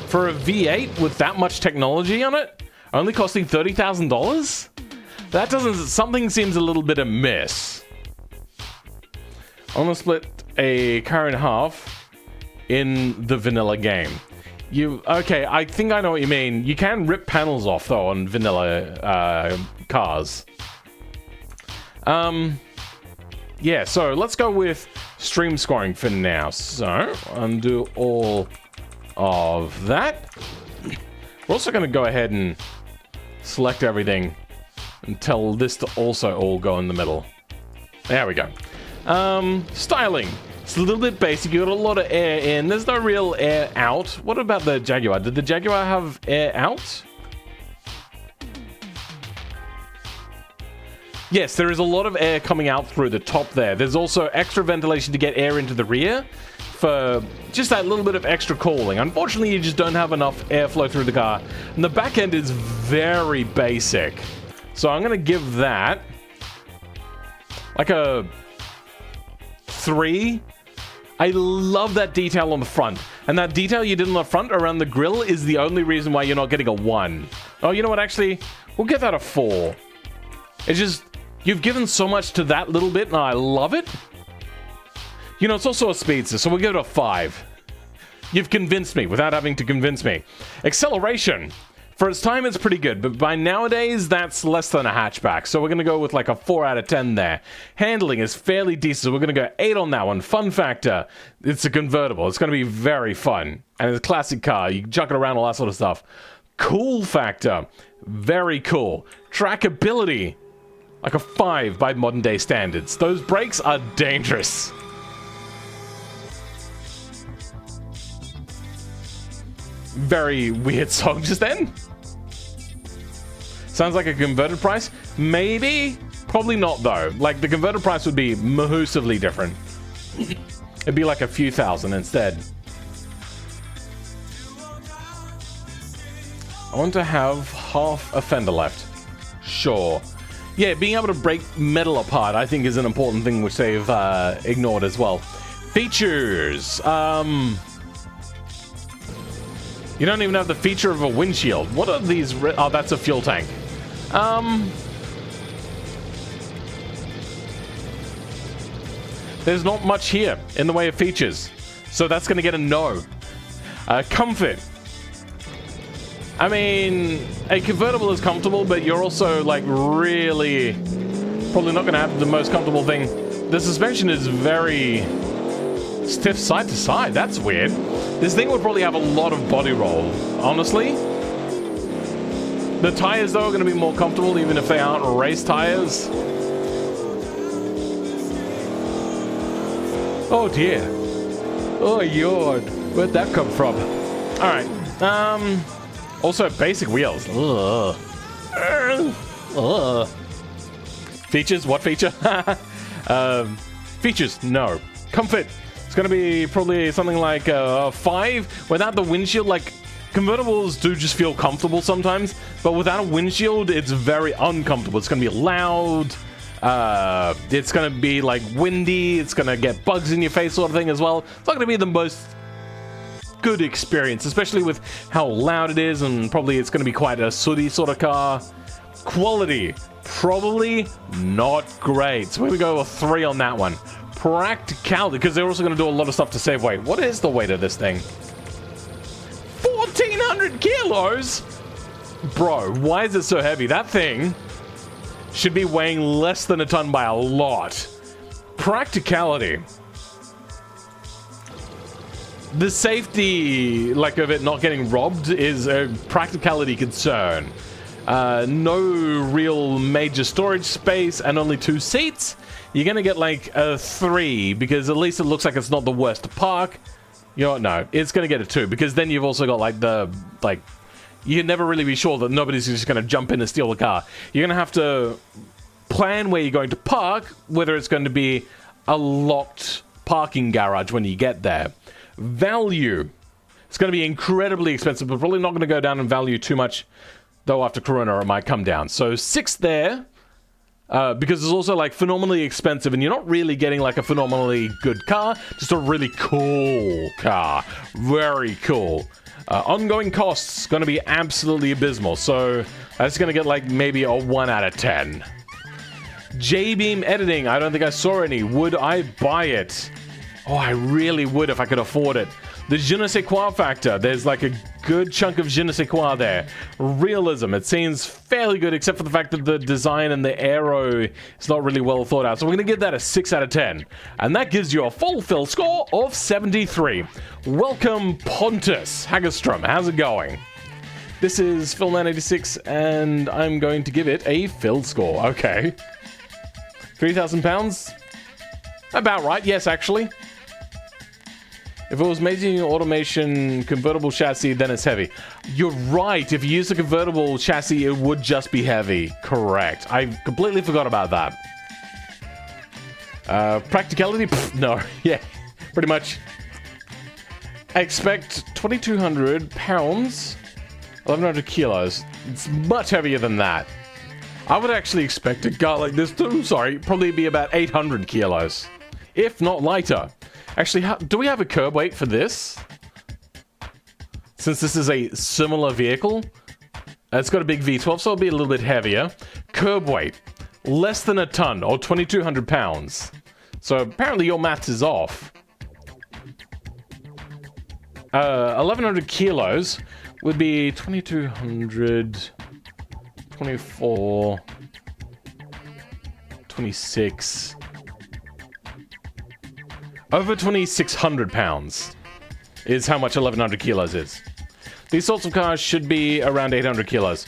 For a V8 with that much technology on it, only costing $30,000? That doesn't... Something seems a little bit amiss. I'm gonna split a car in half in the vanilla game. Okay, I think I know what you mean. You can rip panels off, though, on vanilla cars. Yeah, so let's go with stream scoring for now. So, undo all of that. We're also going to go ahead and select everything and tell this to also all go in the middle. There we go. Styling. It's a little bit basic. You got a lot of air in. There's no real air out. What about the Jaguar? Did the Jaguar have air out? Yes, there is a lot of air coming out through the top there. There's also extra ventilation to get air into the rear for just that little bit of extra cooling. Unfortunately, you just don't have enough airflow through the car. And the back end is very basic. So I'm going to give that like a 3. I love that detail on the front. And that detail you did on the front around the grill is the only reason why you're not getting a 1. Oh, you know what? Actually, we'll give that a 4. It's just, you've given so much to that little bit, and I love it. You know, it's also a speedster, so we'll give it a 5. You've convinced me without having to convince me. Acceleration. For its time, it's pretty good, but by nowadays, that's less than a hatchback. So we're going to go with like a 4 out of 10 there. Handling is fairly decent, so we're going to go 8 on that one. Fun factor, it's a convertible. It's going to be very fun. And it's a classic car. You can chuck it around, all that sort of stuff. Cool factor, very cool. Trackability, like a 5 by modern day standards. Those brakes are dangerous. Very weird song just then. Sounds like a converted price. Maybe? Probably not, though. Like, the converted price would be mahoosively different. It'd be like a few thousand instead. I want to have half a fender left. Sure. Yeah, being able to break metal apart, I think, is an important thing which they've ignored as well. Features. You don't even have the feature of a windshield. What are these? Oh, that's a fuel tank. There's not much here in the way of features. So that's going to get a no. Comfort. I mean, a convertible is comfortable, but you're also, like, really probably not going to have the most comfortable thing. The suspension is very stiff side to side. That's weird. This thing would probably have a lot of body roll, honestly. The tires, though, are going to be more comfortable, even if they aren't race tires. Oh, dear. Oh, Lord. Where'd that come from? All right. Also, basic wheels. Ugh. Ugh. Features? What feature? Features? No. Comfort. It's going to be probably something like a 5. Without the windshield, like, convertibles do just feel comfortable sometimes, but without a windshield, it's very uncomfortable. It's going to be loud. It's going to be, like, windy. It's going to get bugs in your face sort of thing as well. It's not going to be the most good experience, especially with how loud it is, and probably it's going to be quite a sooty sort of car. Quality, probably not great. So we're going to go with 3 on that one. Practicality, because they're also going to do a lot of stuff to save weight. What is the weight of this thing? 1,400 kilos? Bro, why is it so heavy? That thing should be weighing less than a ton by a lot. Practicality. The safety, like, of it not getting robbed is a practicality concern. No real major storage space and only 2 seats. You're going to get, like, a 3, because at least it looks like it's not the worst to park. You know what? No, it's going to get a 2, because then you've also got, like, you can never really be sure that nobody's just going to jump in and steal the car. You're going to have to plan where you're going to park, whether it's going to be a locked parking garage when you get there. Value. It's going to be incredibly expensive, but probably not going to go down in value too much, though after Corona it might come down. So 6 there. Because it's also, like, phenomenally expensive, and you're not really getting, like, a phenomenally good car, just a really cool car. Very cool. Ongoing costs going to be absolutely abysmal, so that's going to get, like, maybe a 1 out of 10. J-Beam editing, I don't think I saw any. Would I buy it? Oh, I really would if I could afford it. The je ne sais quoi factor, there's like a good chunk of je ne sais quoi there. Realism, it seems fairly good, except for the fact that the design and the aero is not really well thought out. So we're going to give that a 6 out of 10. And that gives you a full fill score of 73. Welcome, Pontus Haggerstrom. How's it going? This is Phil986, and I'm going to give it a fill score. Okay. £3,000? About right, yes, actually. If it was making automation convertible chassis, then it's heavy. You're right. If you use a convertible chassis, it would just be heavy. Correct. I completely forgot about that. Practicality? Pfft, no. Yeah, pretty much. I expect 2,200 pounds, 1,100 kilos. It's much heavier than that. I would actually expect a car like this to, probably be about 800 kilos. if not lighter. Actually, do we have a curb weight for this? Since this is a similar vehicle, it's got a big V12, so it'll be a little bit heavier. Curb weight, less than a ton, or 2,200 pounds. So apparently your maths is off. 1,100 kilos would be 2,200, 24, 26, over 2,600 pounds is how much 1,100 kilos is. These sorts of cars should be around 800 kilos.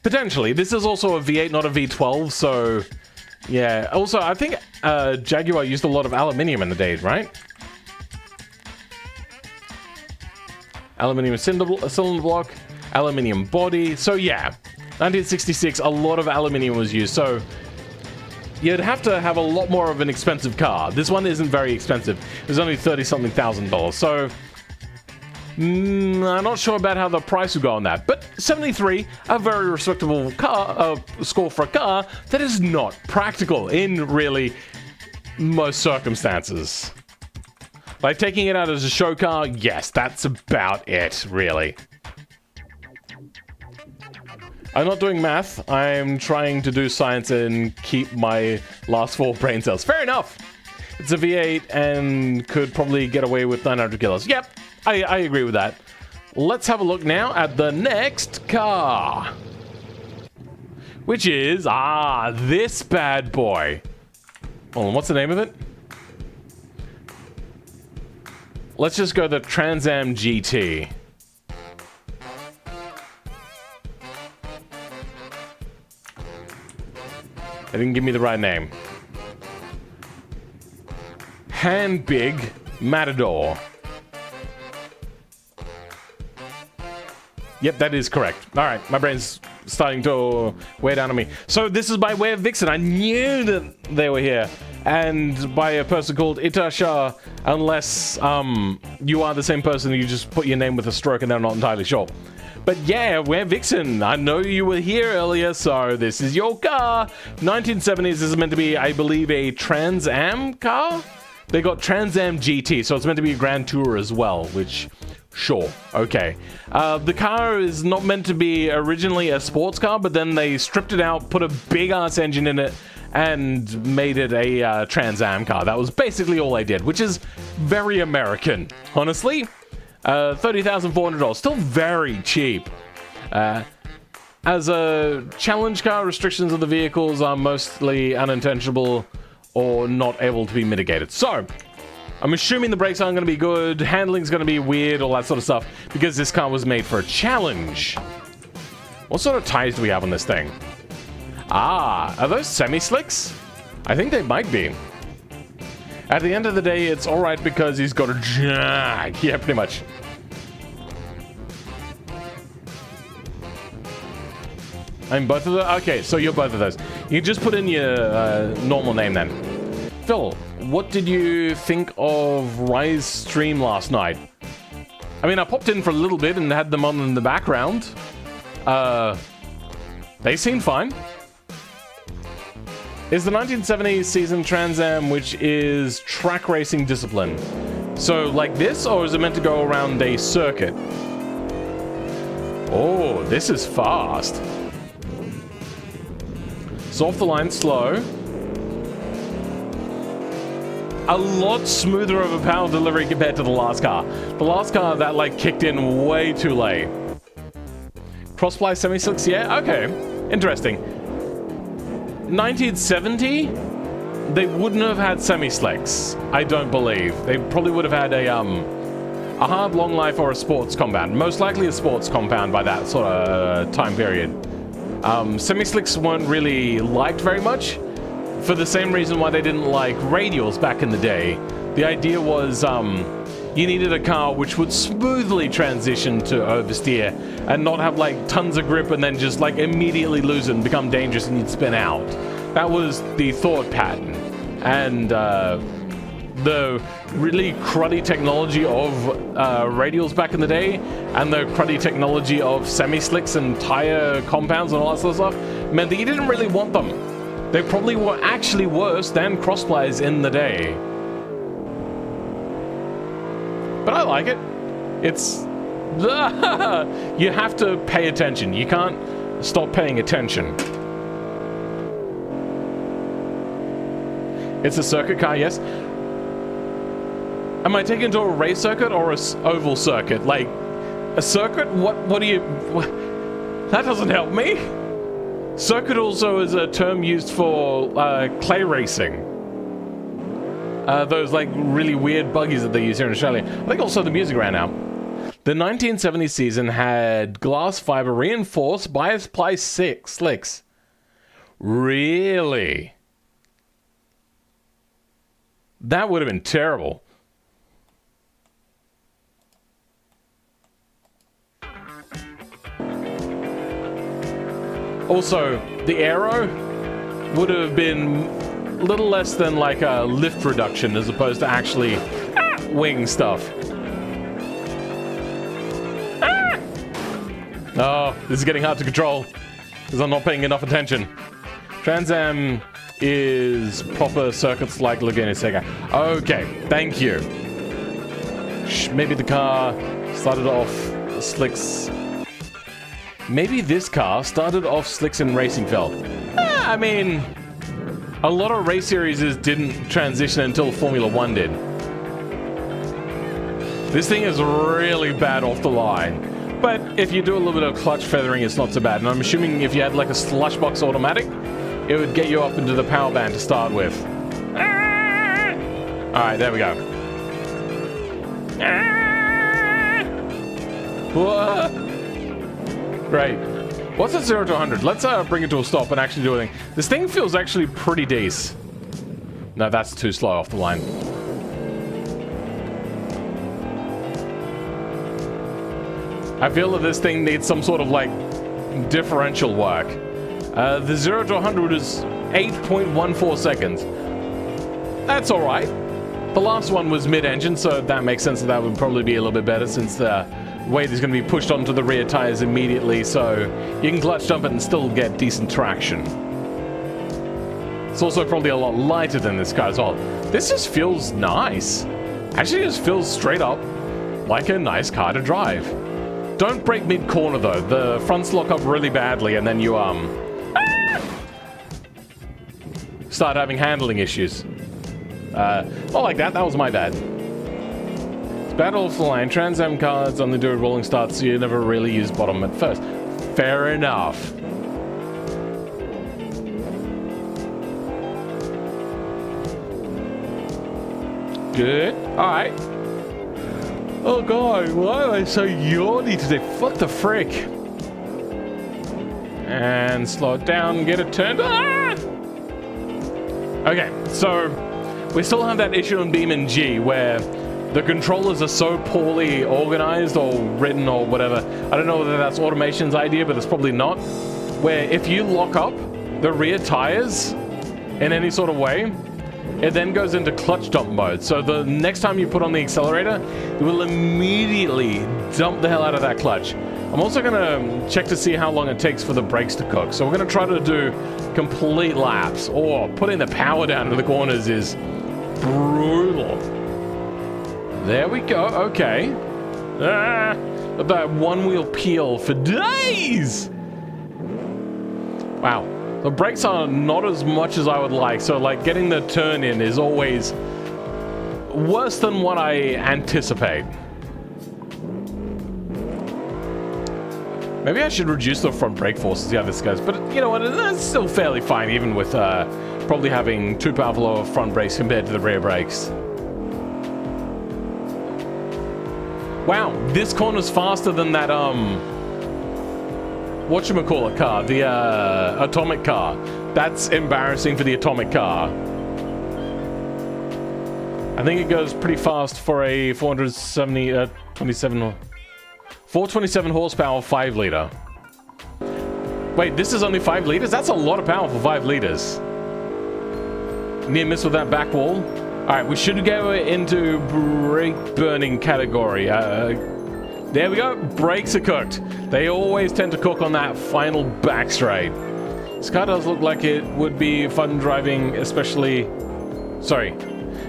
Potentially. This is also a V8, not a V12, so yeah. Also, I think Jaguar used a lot of aluminium in the days, right? Aluminium cylinder block, aluminium body. So yeah, 1966, a lot of aluminium was used. So you'd have to have a lot more of an expensive car. This one isn't very expensive. It's only $30-something thousand. So I'm not sure about how the price would go on that. But 73, a very respectable car score for a car that is not practical in really most circumstances. Like taking it out as a show car, yes, that's about it, really. I'm not doing math. I'm trying to do science and keep my last 4 brain cells. Fair enough. It's a V8 and could probably get away with 900 kilos. Yep, I agree with that. Let's have a look now at the next car. Which is, this bad boy. Hold on, what's the name of it? Let's just go the Trans Am GT. They didn't give me the right name. Hand Big Matador. Yep, that is correct. All right, my brain's starting to wear down on me. So this is by way of Vixen. I knew that they were here. And by a person called Itasha, unless you are the same person, you just put your name with a stroke and they're not entirely sure. But yeah, we're Vixen. I know you were here earlier, so this is your car. 1970s, this is meant to be, I believe, a Trans Am car? They got Trans Am GT, so it's meant to be a Grand Tour as well, which, sure, okay. The car is not meant to be originally a sports car, but then they stripped it out, put a big-ass engine in it, and made it a Trans Am car. That was basically all they did, which is very American, honestly. $30,400, still very cheap. As a challenge car, restrictions of the vehicles are mostly unintentional or not able to be mitigated. So, I'm assuming the brakes aren't going to be good, handling's going to be weird, all that sort of stuff, because this car was made for a challenge. What sort of tires do we have on this thing? Are those semi-slicks? I think they might be. At the end of the day, it's alright because he's got a jag. Yeah, pretty much. I'm both of those? Okay, so you're both of those. You just put in your normal name then. Phil, what did you think of Rise stream last night? I mean, I popped in for a little bit and had them on in the background. They seemed fine. Is the 1970s season Trans Am, which is track racing discipline. So like this, or is it meant to go around a circuit? Oh, this is fast. So off the line, slow. A lot smoother of a power delivery compared to the last car. The last car, that like kicked in way too late. Cross-ply semi-slicks, yeah? Okay, interesting. 1970, they wouldn't have had semi-slicks, I don't believe. They probably would have had a hard long life or a sports compound. Most likely a sports compound by that sort of time period. Semi-slicks weren't really liked very much, for the same reason why they didn't like radials back in the day. The idea was you needed a car which would smoothly transition to oversteer and not have like tons of grip and then just like immediately lose it and become dangerous and you'd spin out. That was the thought pattern. And the really cruddy technology of radials back in the day and the cruddy technology of semi-slicks and tire compounds and all that sort of stuff meant that you didn't really want them. They probably were actually worse than crossplies in the day. But I like it. It's... You have to pay attention. You can't stop paying attention. It's a circuit car, yes. Am I taking it to a race circuit or a oval circuit? Like, a circuit? What do you... That doesn't help me. Circuit also is a term used for clay racing. Those, like, really weird buggies that they use here in Australia. I think also the music ran out. The 1970 season had glass fiber reinforced bias-ply slicks. Really? That would have been terrible. Also, the aero would have been a little less than like a lift reduction as opposed to actually wing stuff. Oh, this is getting hard to control because I'm not paying enough attention. Trans Am is proper circuits like Laguna Seca. Okay, thank you. Maybe the car started off slicks. Maybe this car started off slicks in Racing Feld. I mean, a lot of race series didn't transition until Formula 1 did. This thing is really bad off the line. But if you do a little bit of clutch feathering, it's not so bad. And I'm assuming if you had like a slush box automatic, it would get you up into the power band to start with. Alright, there we go. Great. What's at 0 to 100? Let's bring it to a stop and actually do a thing. This thing feels actually pretty decent. No, that's too slow off the line. I feel that this thing needs some sort of like differential work. The 0 to 100 is 8.14 seconds. That's alright. The last one was mid-engine, so that makes sense that would probably be a little bit better since the weight is going to be pushed onto the rear tires immediately, so you can clutch dump it and still get decent traction. It's also probably a lot lighter than this car as well. This just feels nice. Actually, just feels straight up like a nice car to drive. Don't brake mid-corner though. The fronts lock up really badly and then you start having handling issues. Not like that, that was my bad. It's bad off the line. Trans Am cars only do a rolling start, so you never really use bottom at first. Fair enough. Good. Alright. Oh god, why am I so yawny today? What the frick? And slow it down, get it turned. Ah! Okay, so we still have that issue in BeamNG where the controllers are so poorly organized or written or whatever. I don't know whether that's automation's idea, but it's probably not. Where if you lock up the rear tires in any sort of way, it then goes into clutch dump mode. So the next time you put on the accelerator, it will immediately dump the hell out of that clutch. I'm also going to check to see how long it takes for the brakes to cook. So we're going to try to do complete laps. Or putting the power down in the corners is brutal. There we go. Okay. That one wheel peel for days. Wow. The brakes are not as much as I would like, so like getting the turn in is always worse than what I anticipate. Maybe I should reduce the front brake force to see how this goes, but you know what, it's still fairly fine even with probably having too powerful of front brakes compared to the rear brakes. Wow, this corner's faster than that whatchamacallit car, the atomic car. That's embarrassing for the atomic car. I think it goes pretty fast for a 427 horsepower 5 liter. Wait, this is only 5 liters? That's a lot of power for 5 liters. Near miss with that back wall. Alright, we should go into brake burning category. There we go. Brakes are cooked. They always tend to cook on that final back straight. This car does look like it would be fun driving, especially... Sorry.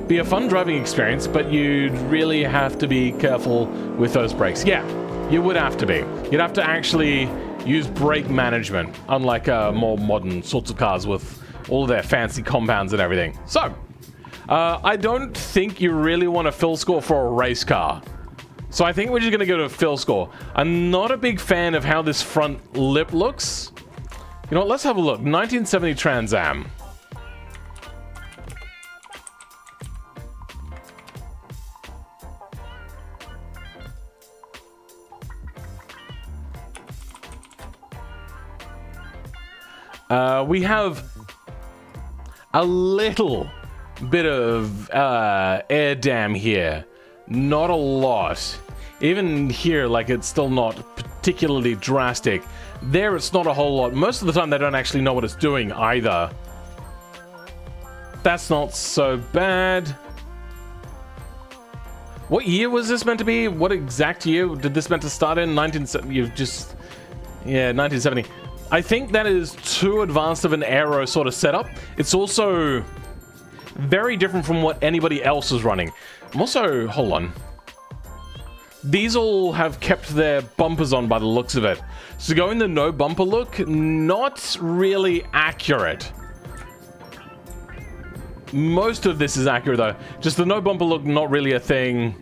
be a fun driving experience, but you'd really have to be careful with those brakes. Yeah, you would have to be. You'd have to actually use brake management, unlike more modern sorts of cars with all of their fancy compounds and everything. So, I don't think you really want a fill score for a race car. So I think we're just going to go to a fill score. I'm not a big fan of how this front lip looks. You know what, let's have a look. 1970 Trans Am. We have a little bit of air dam here. Not a lot. Even here, like, it's still not particularly drastic. There, it's not a whole lot. Most of the time, they don't actually know what it's doing either. That's not so bad. What year was this meant to be? What exact year did this meant to start in? 1970. You've just... Yeah, 1970. I think that is too advanced of an aero sort of setup. It's also very different from what anybody else is running. I'm also... Hold on. These all have kept their bumpers on by the looks of it. So going the no bumper look, not really accurate. Most of this is accurate though. Just the no bumper look, not really a thing.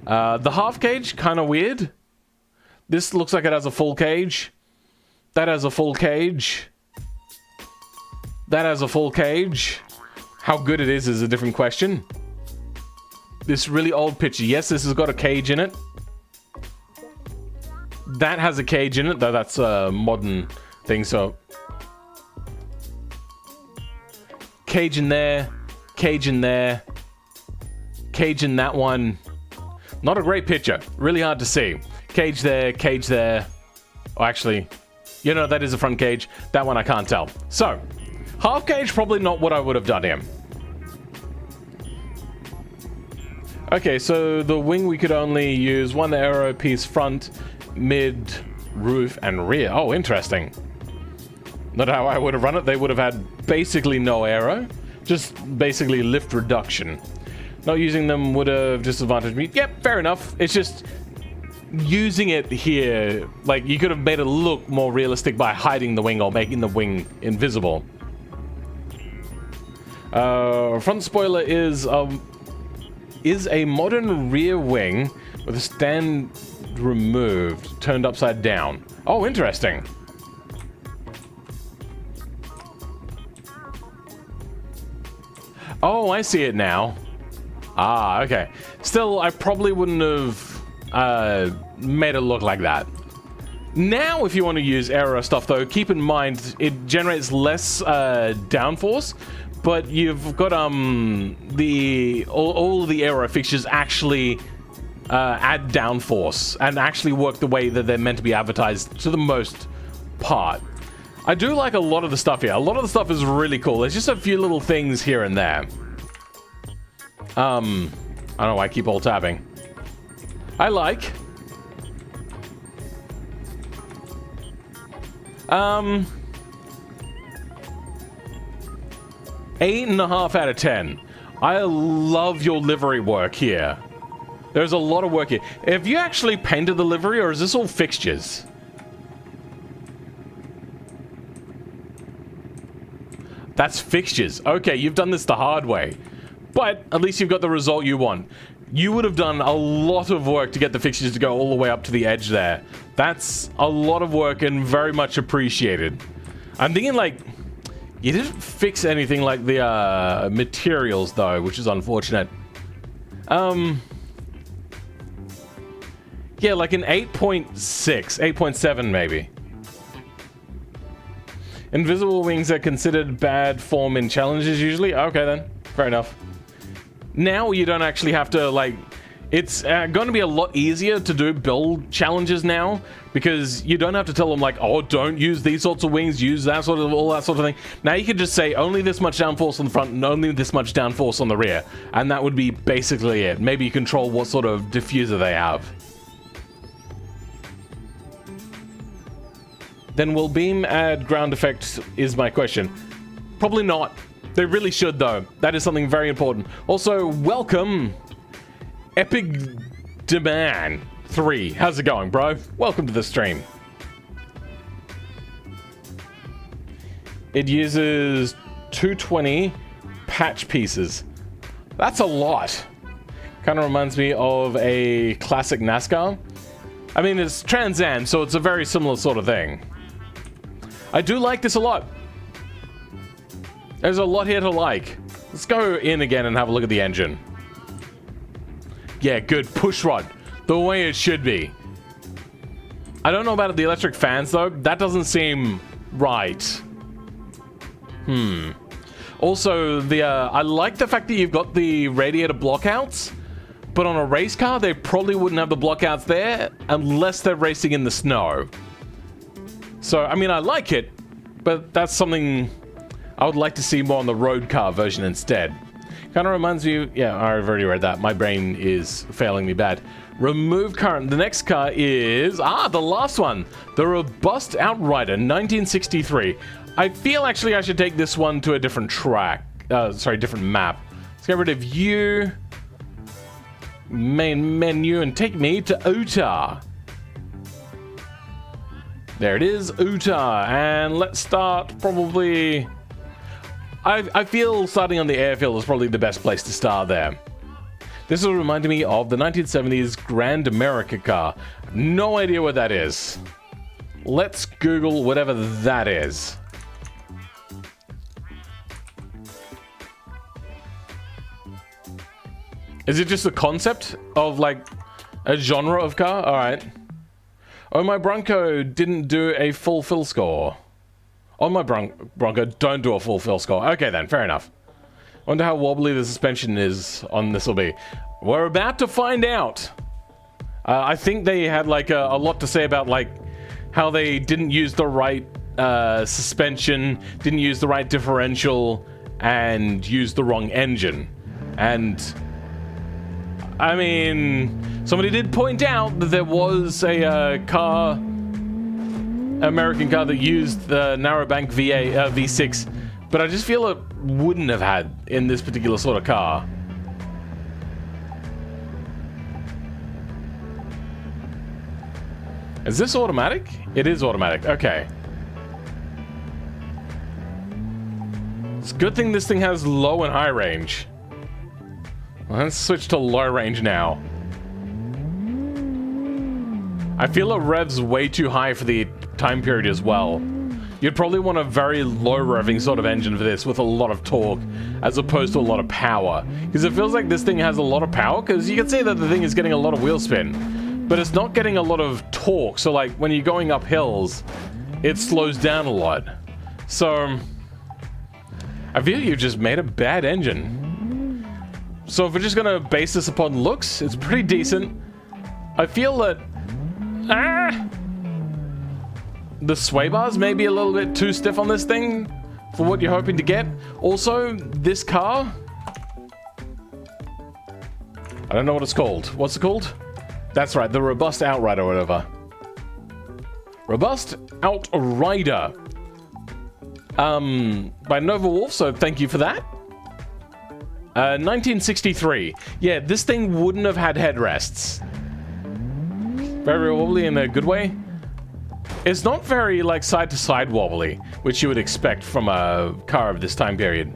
The half cage, kind of weird. This looks like it has a full cage. That has a full cage. That has a full cage. How good it is a different question. This really old picture. Yes, this has got a cage in it. That has a cage in it, though that's a modern thing, so... Cage in there. Cage in there. Cage in that one. Not a great picture. Really hard to see. Cage there, cage there. Oh, actually... You know, that is a front cage. That one I can't tell. So, half cage, probably not what I would have done here. Okay, so the wing we could only use one aero piece front, mid, roof, and rear. Oh, interesting. Not how I would have run it. They would have had basically no aero. Just basically lift reduction. Not using them would have disadvantaged me. Yep, fair enough. It's just... using it here, like, you could have made it look more realistic by hiding the wing or making the wing invisible. Front spoiler is a modern rear wing with a stand removed, turned upside down. Oh, interesting. Oh, I see it now. Ah, okay. Still, I probably wouldn't have made it look like that. Now, if you want to use aero stuff, though, keep in mind it generates less downforce, but you've got all the aero fixtures actually add downforce and actually work the way that they're meant to be advertised to the most part. I do like a lot of the stuff here. A lot of the stuff is really cool. There's just a few little things here and there. I don't know why I keep alt tabbing. I like. 8.5 out of 10. I love your livery work here. There's a lot of work here. Have you actually painted the livery, or is this all fixtures? That's fixtures. Okay, you've done this the hard way. But at least you've got the result you want. You would have done a lot of work to get the fixtures to go all the way up to the edge there. That's a lot of work and very much appreciated. I'm thinking, like, you didn't fix anything like the materials, though, which is unfortunate. Yeah, like an 8.6, 8.7 maybe. Invisible wings are considered bad form in challenges usually. Okay then, fair enough. Now you don't actually have to, like, it's going to be a lot easier to do build challenges now, because you don't have to tell them, like, oh, don't use these sorts of wings, use that sort of, all that sort of thing. Now you can just say only this much downforce on the front and only this much downforce on the rear, and that would be basically it. Maybe you control what sort of diffuser they have. Then will Beam add ground effect is my question. Probably not. They really should, though. That is something very important. Also, welcome, Epic Demand 3. How's it going, bro? Welcome to the stream. It uses 220 patch pieces. That's a lot. Kind of reminds me of a classic NASCAR. I mean, it's Trans Am, so it's a very similar sort of thing. I do like this a lot. There's a lot here to like. Let's go in again and have a look at the engine. Yeah, good. Push rod. The way it should be. I don't know about the electric fans, though. That doesn't seem right. Also, I like the fact that you've got the radiator blockouts, but on a race car, they probably wouldn't have the blockouts there unless they're racing in the snow. So, I mean, I like it, but that's something I would like to see more on the road car version instead. Kind of reminds me, yeah, I've already read that. My brain is failing me bad. Remove current. The next car is, the last one. The Robust Outrider, 1963. I feel actually I should take this one to a different track. Different map. Let's get rid of you. Main menu and take me to Utah. There it is, Utah. And let's start probably... I feel starting on the airfield is probably the best place to start there. This will remind me of the 1970s Grand America car. No idea what that is. Let's Google whatever that is. Is it just a concept of, like, a genre of car? Alright. Oh, my Bronco didn't do a full fill score. Oh, my Bronco don't do a full fill score. Okay, then. Fair enough. Wonder how wobbly the suspension is on this will be. We're about to find out. I think they had, like, a lot to say about, like, how they didn't use the right suspension, didn't use the right differential, and used the wrong engine. And... I mean, somebody did point out that there was a American car that used the narrowbank V6, but I just feel it wouldn't have had in this particular sort of car. Is this automatic? It is automatic. Okay. It's a good thing this thing has low and high range. Let's switch to low range now. I feel it revs way too high for the time period as well. You'd probably want a very low revving sort of engine for this with a lot of torque as opposed to a lot of power. Because it feels like this thing has a lot of power because you can see that the thing is getting a lot of wheel spin. But it's not getting a lot of torque. So like when you're going up hills, it slows down a lot. So I feel you've just made a bad engine. So if we're just gonna base this upon looks, it's pretty decent. I feel that the sway bars may be a little bit too stiff on this thing for what you're hoping to get. Also, this car, I don't know what it's called. What's it called? That's right, the Robust Outrider or whatever. Robust Outrider. By Nova Wolf, so thank you for that. 1963. Yeah, this thing wouldn't have had headrests. Very wobbly in a good way. It's not very, like, side-to-side wobbly, which you would expect from a car of this time period.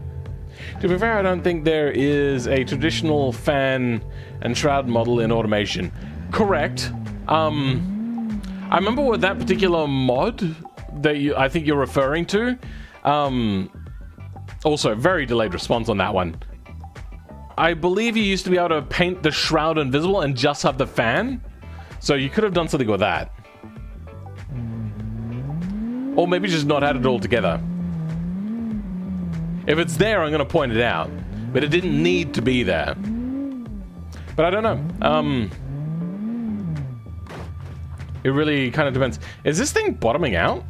To be fair, I don't think there is a traditional fan and shroud model in automation. Correct. I remember with that particular mod that I think you're referring to. Also, very delayed response on that one. I believe you used to be able to paint the shroud invisible and just have the fan. So you could have done something with that. Or maybe just not had it all together. If it's there, I'm going to point it out. But it didn't need to be there. But I don't know. It really kind of depends. Is this thing bottoming out?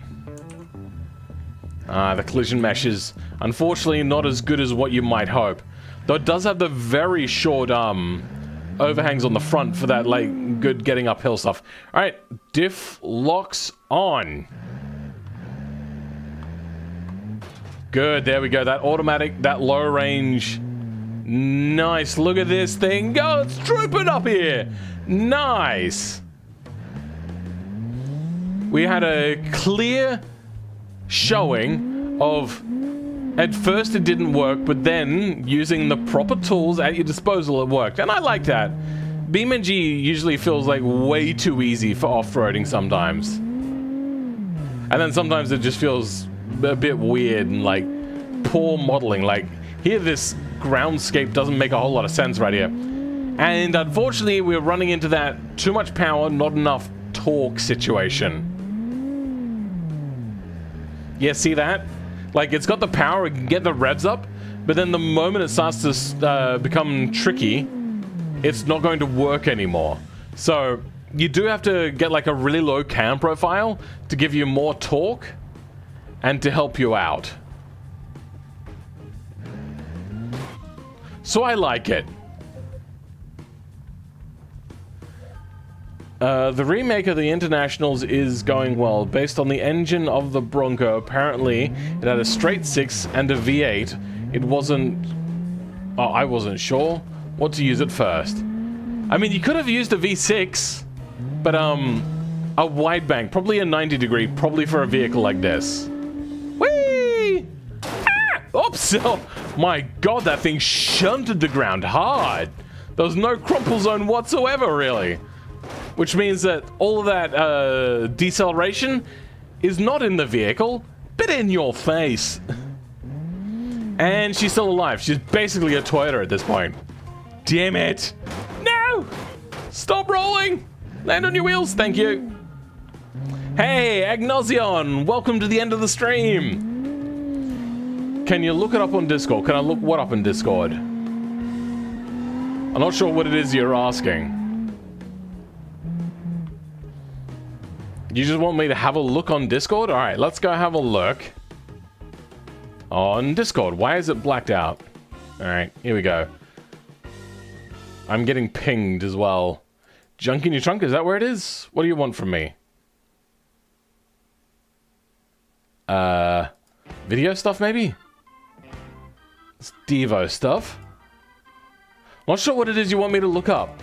The collision mesh is unfortunately not as good as what you might hope. Though it does have the very short overhangs on the front for that, like, good getting uphill stuff. Alright, diff locks on. Good, there we go. That automatic, that low range. Nice, look at this thing go. It's trooping up here. Nice. We had a clear showing of, at first it didn't work, but then using the proper tools at your disposal, it worked. And I like that. BeamNG usually feels like way too easy for off-roading sometimes. And then sometimes it just feels a bit weird and like poor modeling. Like here, this groundscape doesn't make a whole lot of sense right here. And unfortunately, we're running into that too much power, not enough torque situation. Yeah, see that? Like, it's got the power, it can get the revs up, but then the moment it starts to become tricky, it's not going to work anymore. So, you do have to get like a really low cam profile to give you more torque and to help you out. So I like it. The remake of the Internationals is going well. Based on the engine of the Bronco, apparently it had a straight 6 and a V8. It wasn't... Oh, I wasn't sure what to use at first. I mean, you could have used a V6, but a wide bank, probably a 90 degree, probably for a vehicle like this. Whee! Ah! Oops! Oh, my God, that thing shunted the ground hard. There was no crumple zone whatsoever, really. Which means that all of that deceleration is not in the vehicle, but in your face. And she's still alive. She's basically a Toyota at this point. Damn it! No! Stop rolling! Land on your wheels, thank you. Hey, Agnosion! Welcome to the end of the stream. Can you look it up on Discord? Can I look what up in Discord? I'm not sure what it is you're asking. You just want me to have a look on Discord? Alright, let's go have a look on Discord. Why is it blacked out? Alright, here we go. I'm getting pinged as well. Junk in your trunk, is that where it is? What do you want from me? Video stuff maybe? It's Devo stuff. Not sure what it is you want me to look up.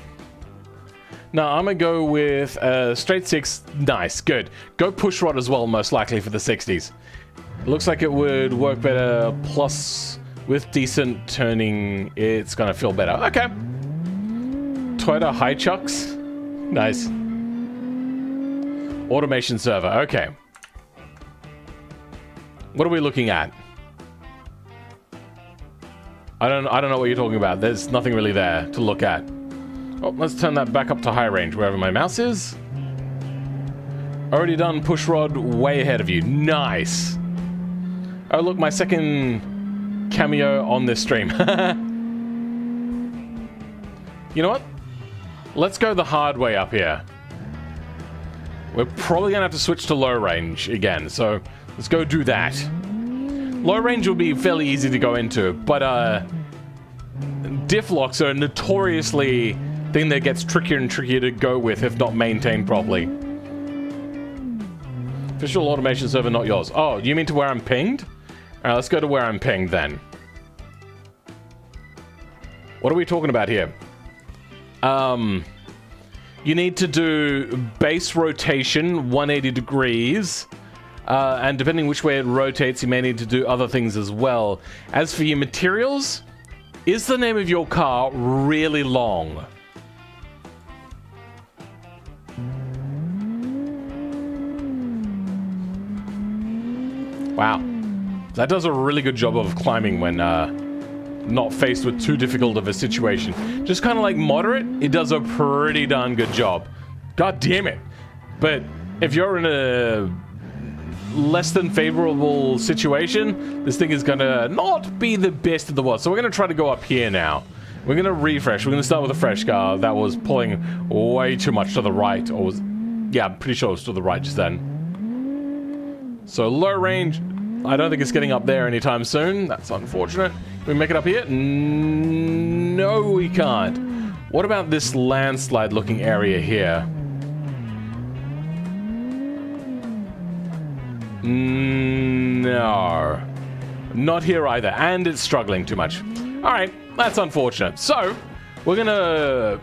No, I'm gonna go with straight 6. Nice, good. Go push rod as well, most likely for the 60s. It looks like it would work better. Plus, with decent turning, it's gonna feel better. Okay. Toyota high chucks. Nice. Automation server. Okay. What are we looking at? I don't know what you're talking about. There's nothing really there to look at. Oh, let's turn that back up to high range, wherever my mouse is. Already done push rod, way ahead of you. Nice. Oh, look, my second cameo on this stream. You know what? Let's go the hard way up here. We're probably gonna have to switch to low range again, so let's go do that. Low range will be fairly easy to go into, but diff locks are notoriously thing that gets trickier and trickier to go with if not maintained properly. Official automation server, not yours. Oh, you mean to where I'm pinged? Alright, let's go to where I'm pinged then. What are we talking about here? You need to do base rotation 180 degrees. And depending which way it rotates, you may need to do other things as well. As for your materials, is the name of your car really long? Wow. That does a really good job of climbing when not faced with too difficult of a situation. Just kind of like moderate, it does a pretty darn good job. God damn it. But if you're in a less than favorable situation, this thing is gonna not be the best in the world. So we're gonna try to go up here now. We're gonna refresh. We're gonna start with a fresh car that was pulling way too much to the right. Or was, yeah, I'm pretty sure it was to the right just then. So low range, I don't think it's getting up there anytime soon. That's unfortunate. Can we make it up here? No, we can't. What about this landslide looking area here? No. Not here either, and it's struggling too much. All right, that's unfortunate. So, we're gonna...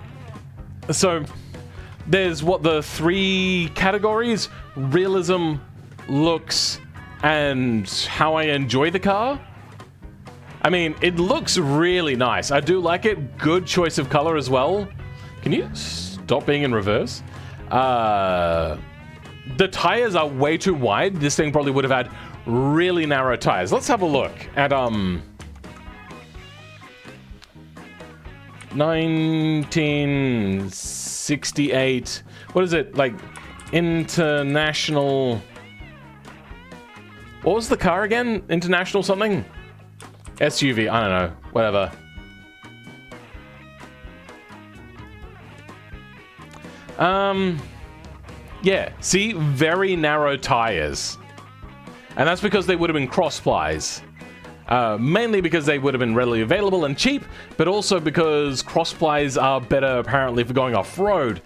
So, there's what, the 3 categories? Realism, looks, and how I enjoy the car? I mean, it looks really nice. I do like it. Good choice of color as well. Can you stop being in reverse? The tires are way too wide. This thing probably would have had really narrow tires. Let's have a look at 1968. What is it? Like international. What was the car again? International something? SUV, I don't know, whatever. Yeah, see, very narrow tires. And that's because they would have been cross-plies. Mainly because they would have been readily available and cheap, but also because cross-plies are better apparently for going off-road.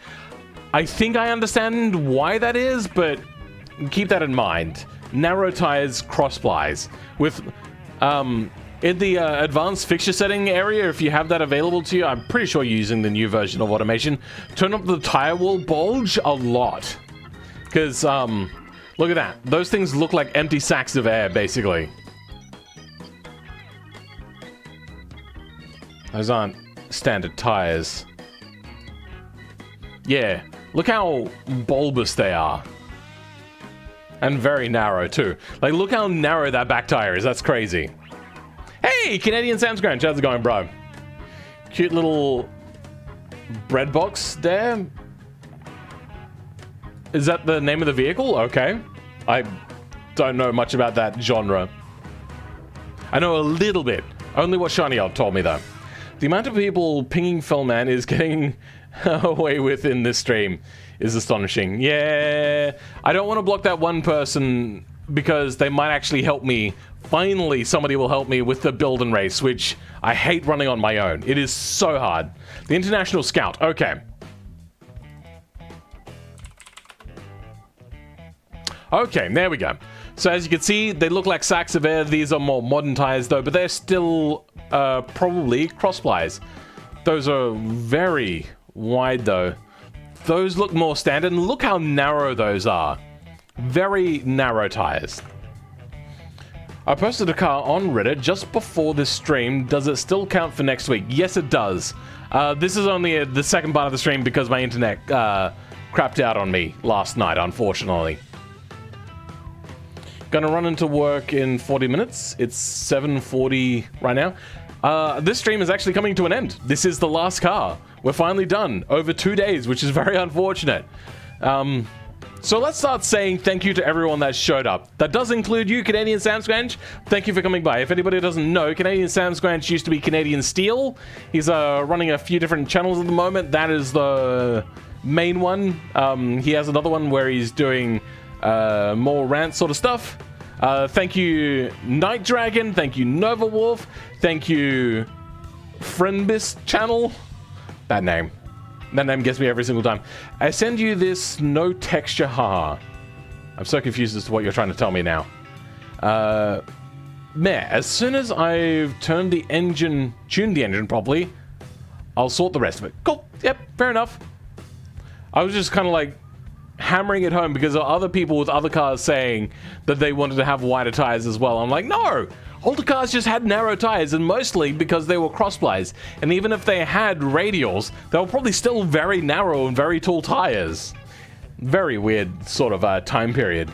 I think I understand why that is, but keep that in mind. Narrow tires, cross-plies. With, in the advanced fixture setting area, if you have that available to you, I'm pretty sure you're using the new version of automation, turn up the tire wall bulge a lot. Because, look at that. Those things look like empty sacks of air, basically. Those aren't standard tires. Yeah, look how bulbous they are. And very narrow, too. Like, look how narrow that back tire is. That's crazy. Hey, Canadian Sam Scrunch, how's it going, bro? Cute little bread box there. Is that the name of the vehicle? Okay. I don't know much about that genre. I know a little bit. Only what Shiny Odd told me, though. The amount of people pinging Fellman is getting away with in this stream is astonishing. Yeah, I don't want to block that one person because they might actually help me. Finally, somebody will help me with the build and race, which I hate running on my own. It is so hard. The International Scout. Okay. Okay, there we go. So as you can see, they look like sacks of air. These are more modern tires, though, but they're still probably cross-plies. Those are very wide, though. Those look more standard, and look how narrow those are. Very narrow tires. I posted a car on Reddit just before this stream. Does it still count for next week? Yes, it does. This is only the second part of the stream because my internet crapped out on me last night, unfortunately. Gonna run into work in 40 minutes. It's 7:40 right now. This stream is actually coming to an end. This is the last car. We're finally done. Over 2 days, which is very unfortunate. So let's start saying thank you to everyone that showed up. That does include you, Canadian Sam Scranch. Thank you for coming by. If anybody doesn't know, Canadian Sam Scranch used to be Canadian Steel. He's running a few different channels at the moment. That is the main one. He has another one where he's doing more rant sort of stuff. Thank you, Night Dragon. Thank you, Nova Wolf. Thank you, Friendbis Channel. That name. That name gets me every single time. I send you this no texture, haha. I'm so confused as to what you're trying to tell me now. Meh, as soon as I've tuned the engine properly, I'll sort the rest of it. Cool, yep, fair enough. I was just kind of like hammering it home because there are other people with other cars saying that they wanted to have wider tires as well. I'm like, no! Older cars just had narrow tires, and mostly because they were cross-plies. And even if they had radials, they were probably still very narrow and very tall tires. Very weird sort of time period.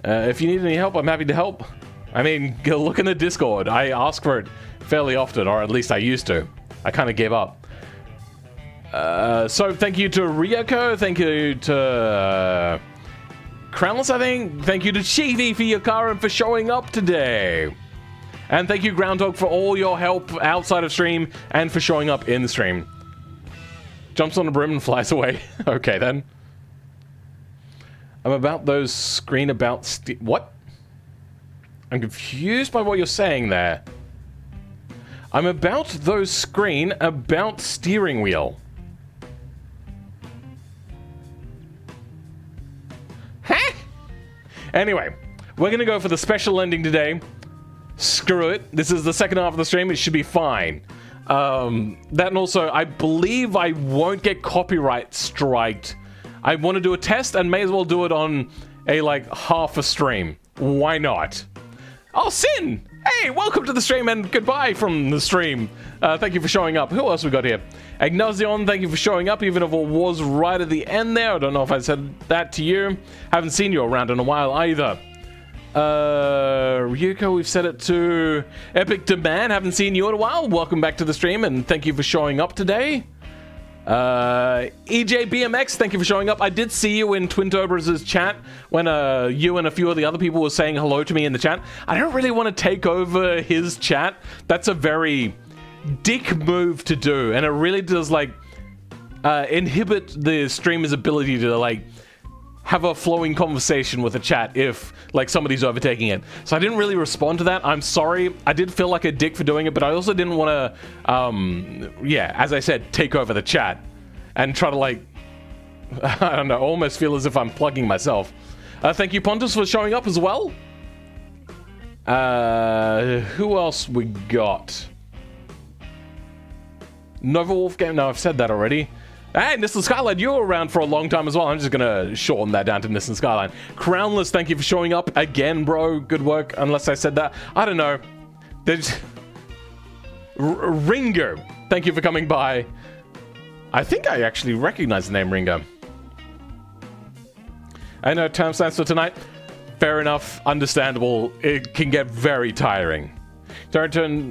If you need any help, I'm happy to help. I mean, go look in the Discord. I ask for it fairly often, or at least I used to. I kind of gave up. So thank you to Ryoko, thank you to Crownless, I think. Thank you to Chivi for your car and for showing up today. And thank you, Groundhog, for all your help outside of stream and for showing up in the stream. Jumps on a broom and flies away. Okay, then. I'm about those screen about... What? I'm confused by what you're saying there. I'm about those screen about steering wheel. Huh? Anyway, we're gonna go for the special ending today. screw it. This is the second half of the stream. It should be fine. That and also, I believe I won't get copyright striked. I want to do a test and may as well do it on a, like, half a stream. Why not? Oh, Sin! Hey, welcome to the stream and goodbye from the stream. Thank you for showing up. Who else we got here? Agnosion, thank you for showing up, even if it was right at the end there. I don't know if I said that to you. Haven't seen you around in a while either. Ryuko, we've said it to. Epic Demand, haven't seen you in a while. Welcome back to the stream and thank you for showing up today. EJBMX, thank you for showing up. I did see you in Twintobers' chat when you and a few of the other people were saying hello to me in the chat. I don't really want to take over his chat. That's a very dick move to do, and it really does, like, inhibit the streamer's ability to, like, have a flowing conversation with a chat if, like, somebody's overtaking it. So I didn't really respond to that. I'm sorry. I did feel like a dick for doing it, but I also didn't want to, yeah, as I said, take over the chat and try to, like, I don't know, almost feel as if I'm plugging myself. Thank you, Pontus, for showing up as well. Who else we got? Nova Wolf Game? No, I've said that already. Hey, Nissan Skyline, you were around for a long time as well. I'm just gonna shorten that down to Nissan Skyline. Crownless, thank you for showing up again, bro. Good work, unless I said that. I don't know. There's... Ringo, thank you for coming by. I think I actually recognize the name Ringo. I know term stands for tonight. Fair enough, understandable. It can get very tiring. So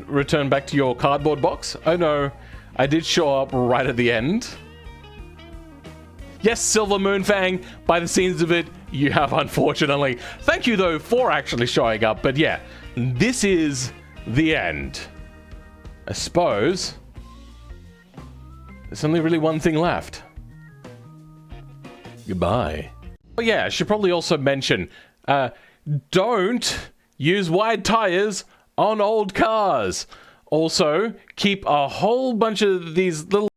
return back to your cardboard box. Oh no, I did show up right at the end. Yes, Silver Moonfang, by the scenes of it, you have, unfortunately. Thank you, though, for actually showing up. But yeah, this is the end. I suppose there's only really one thing left. Goodbye. Oh yeah, I should probably also mention, don't use wide tires on old cars. Also, keep a whole bunch of these little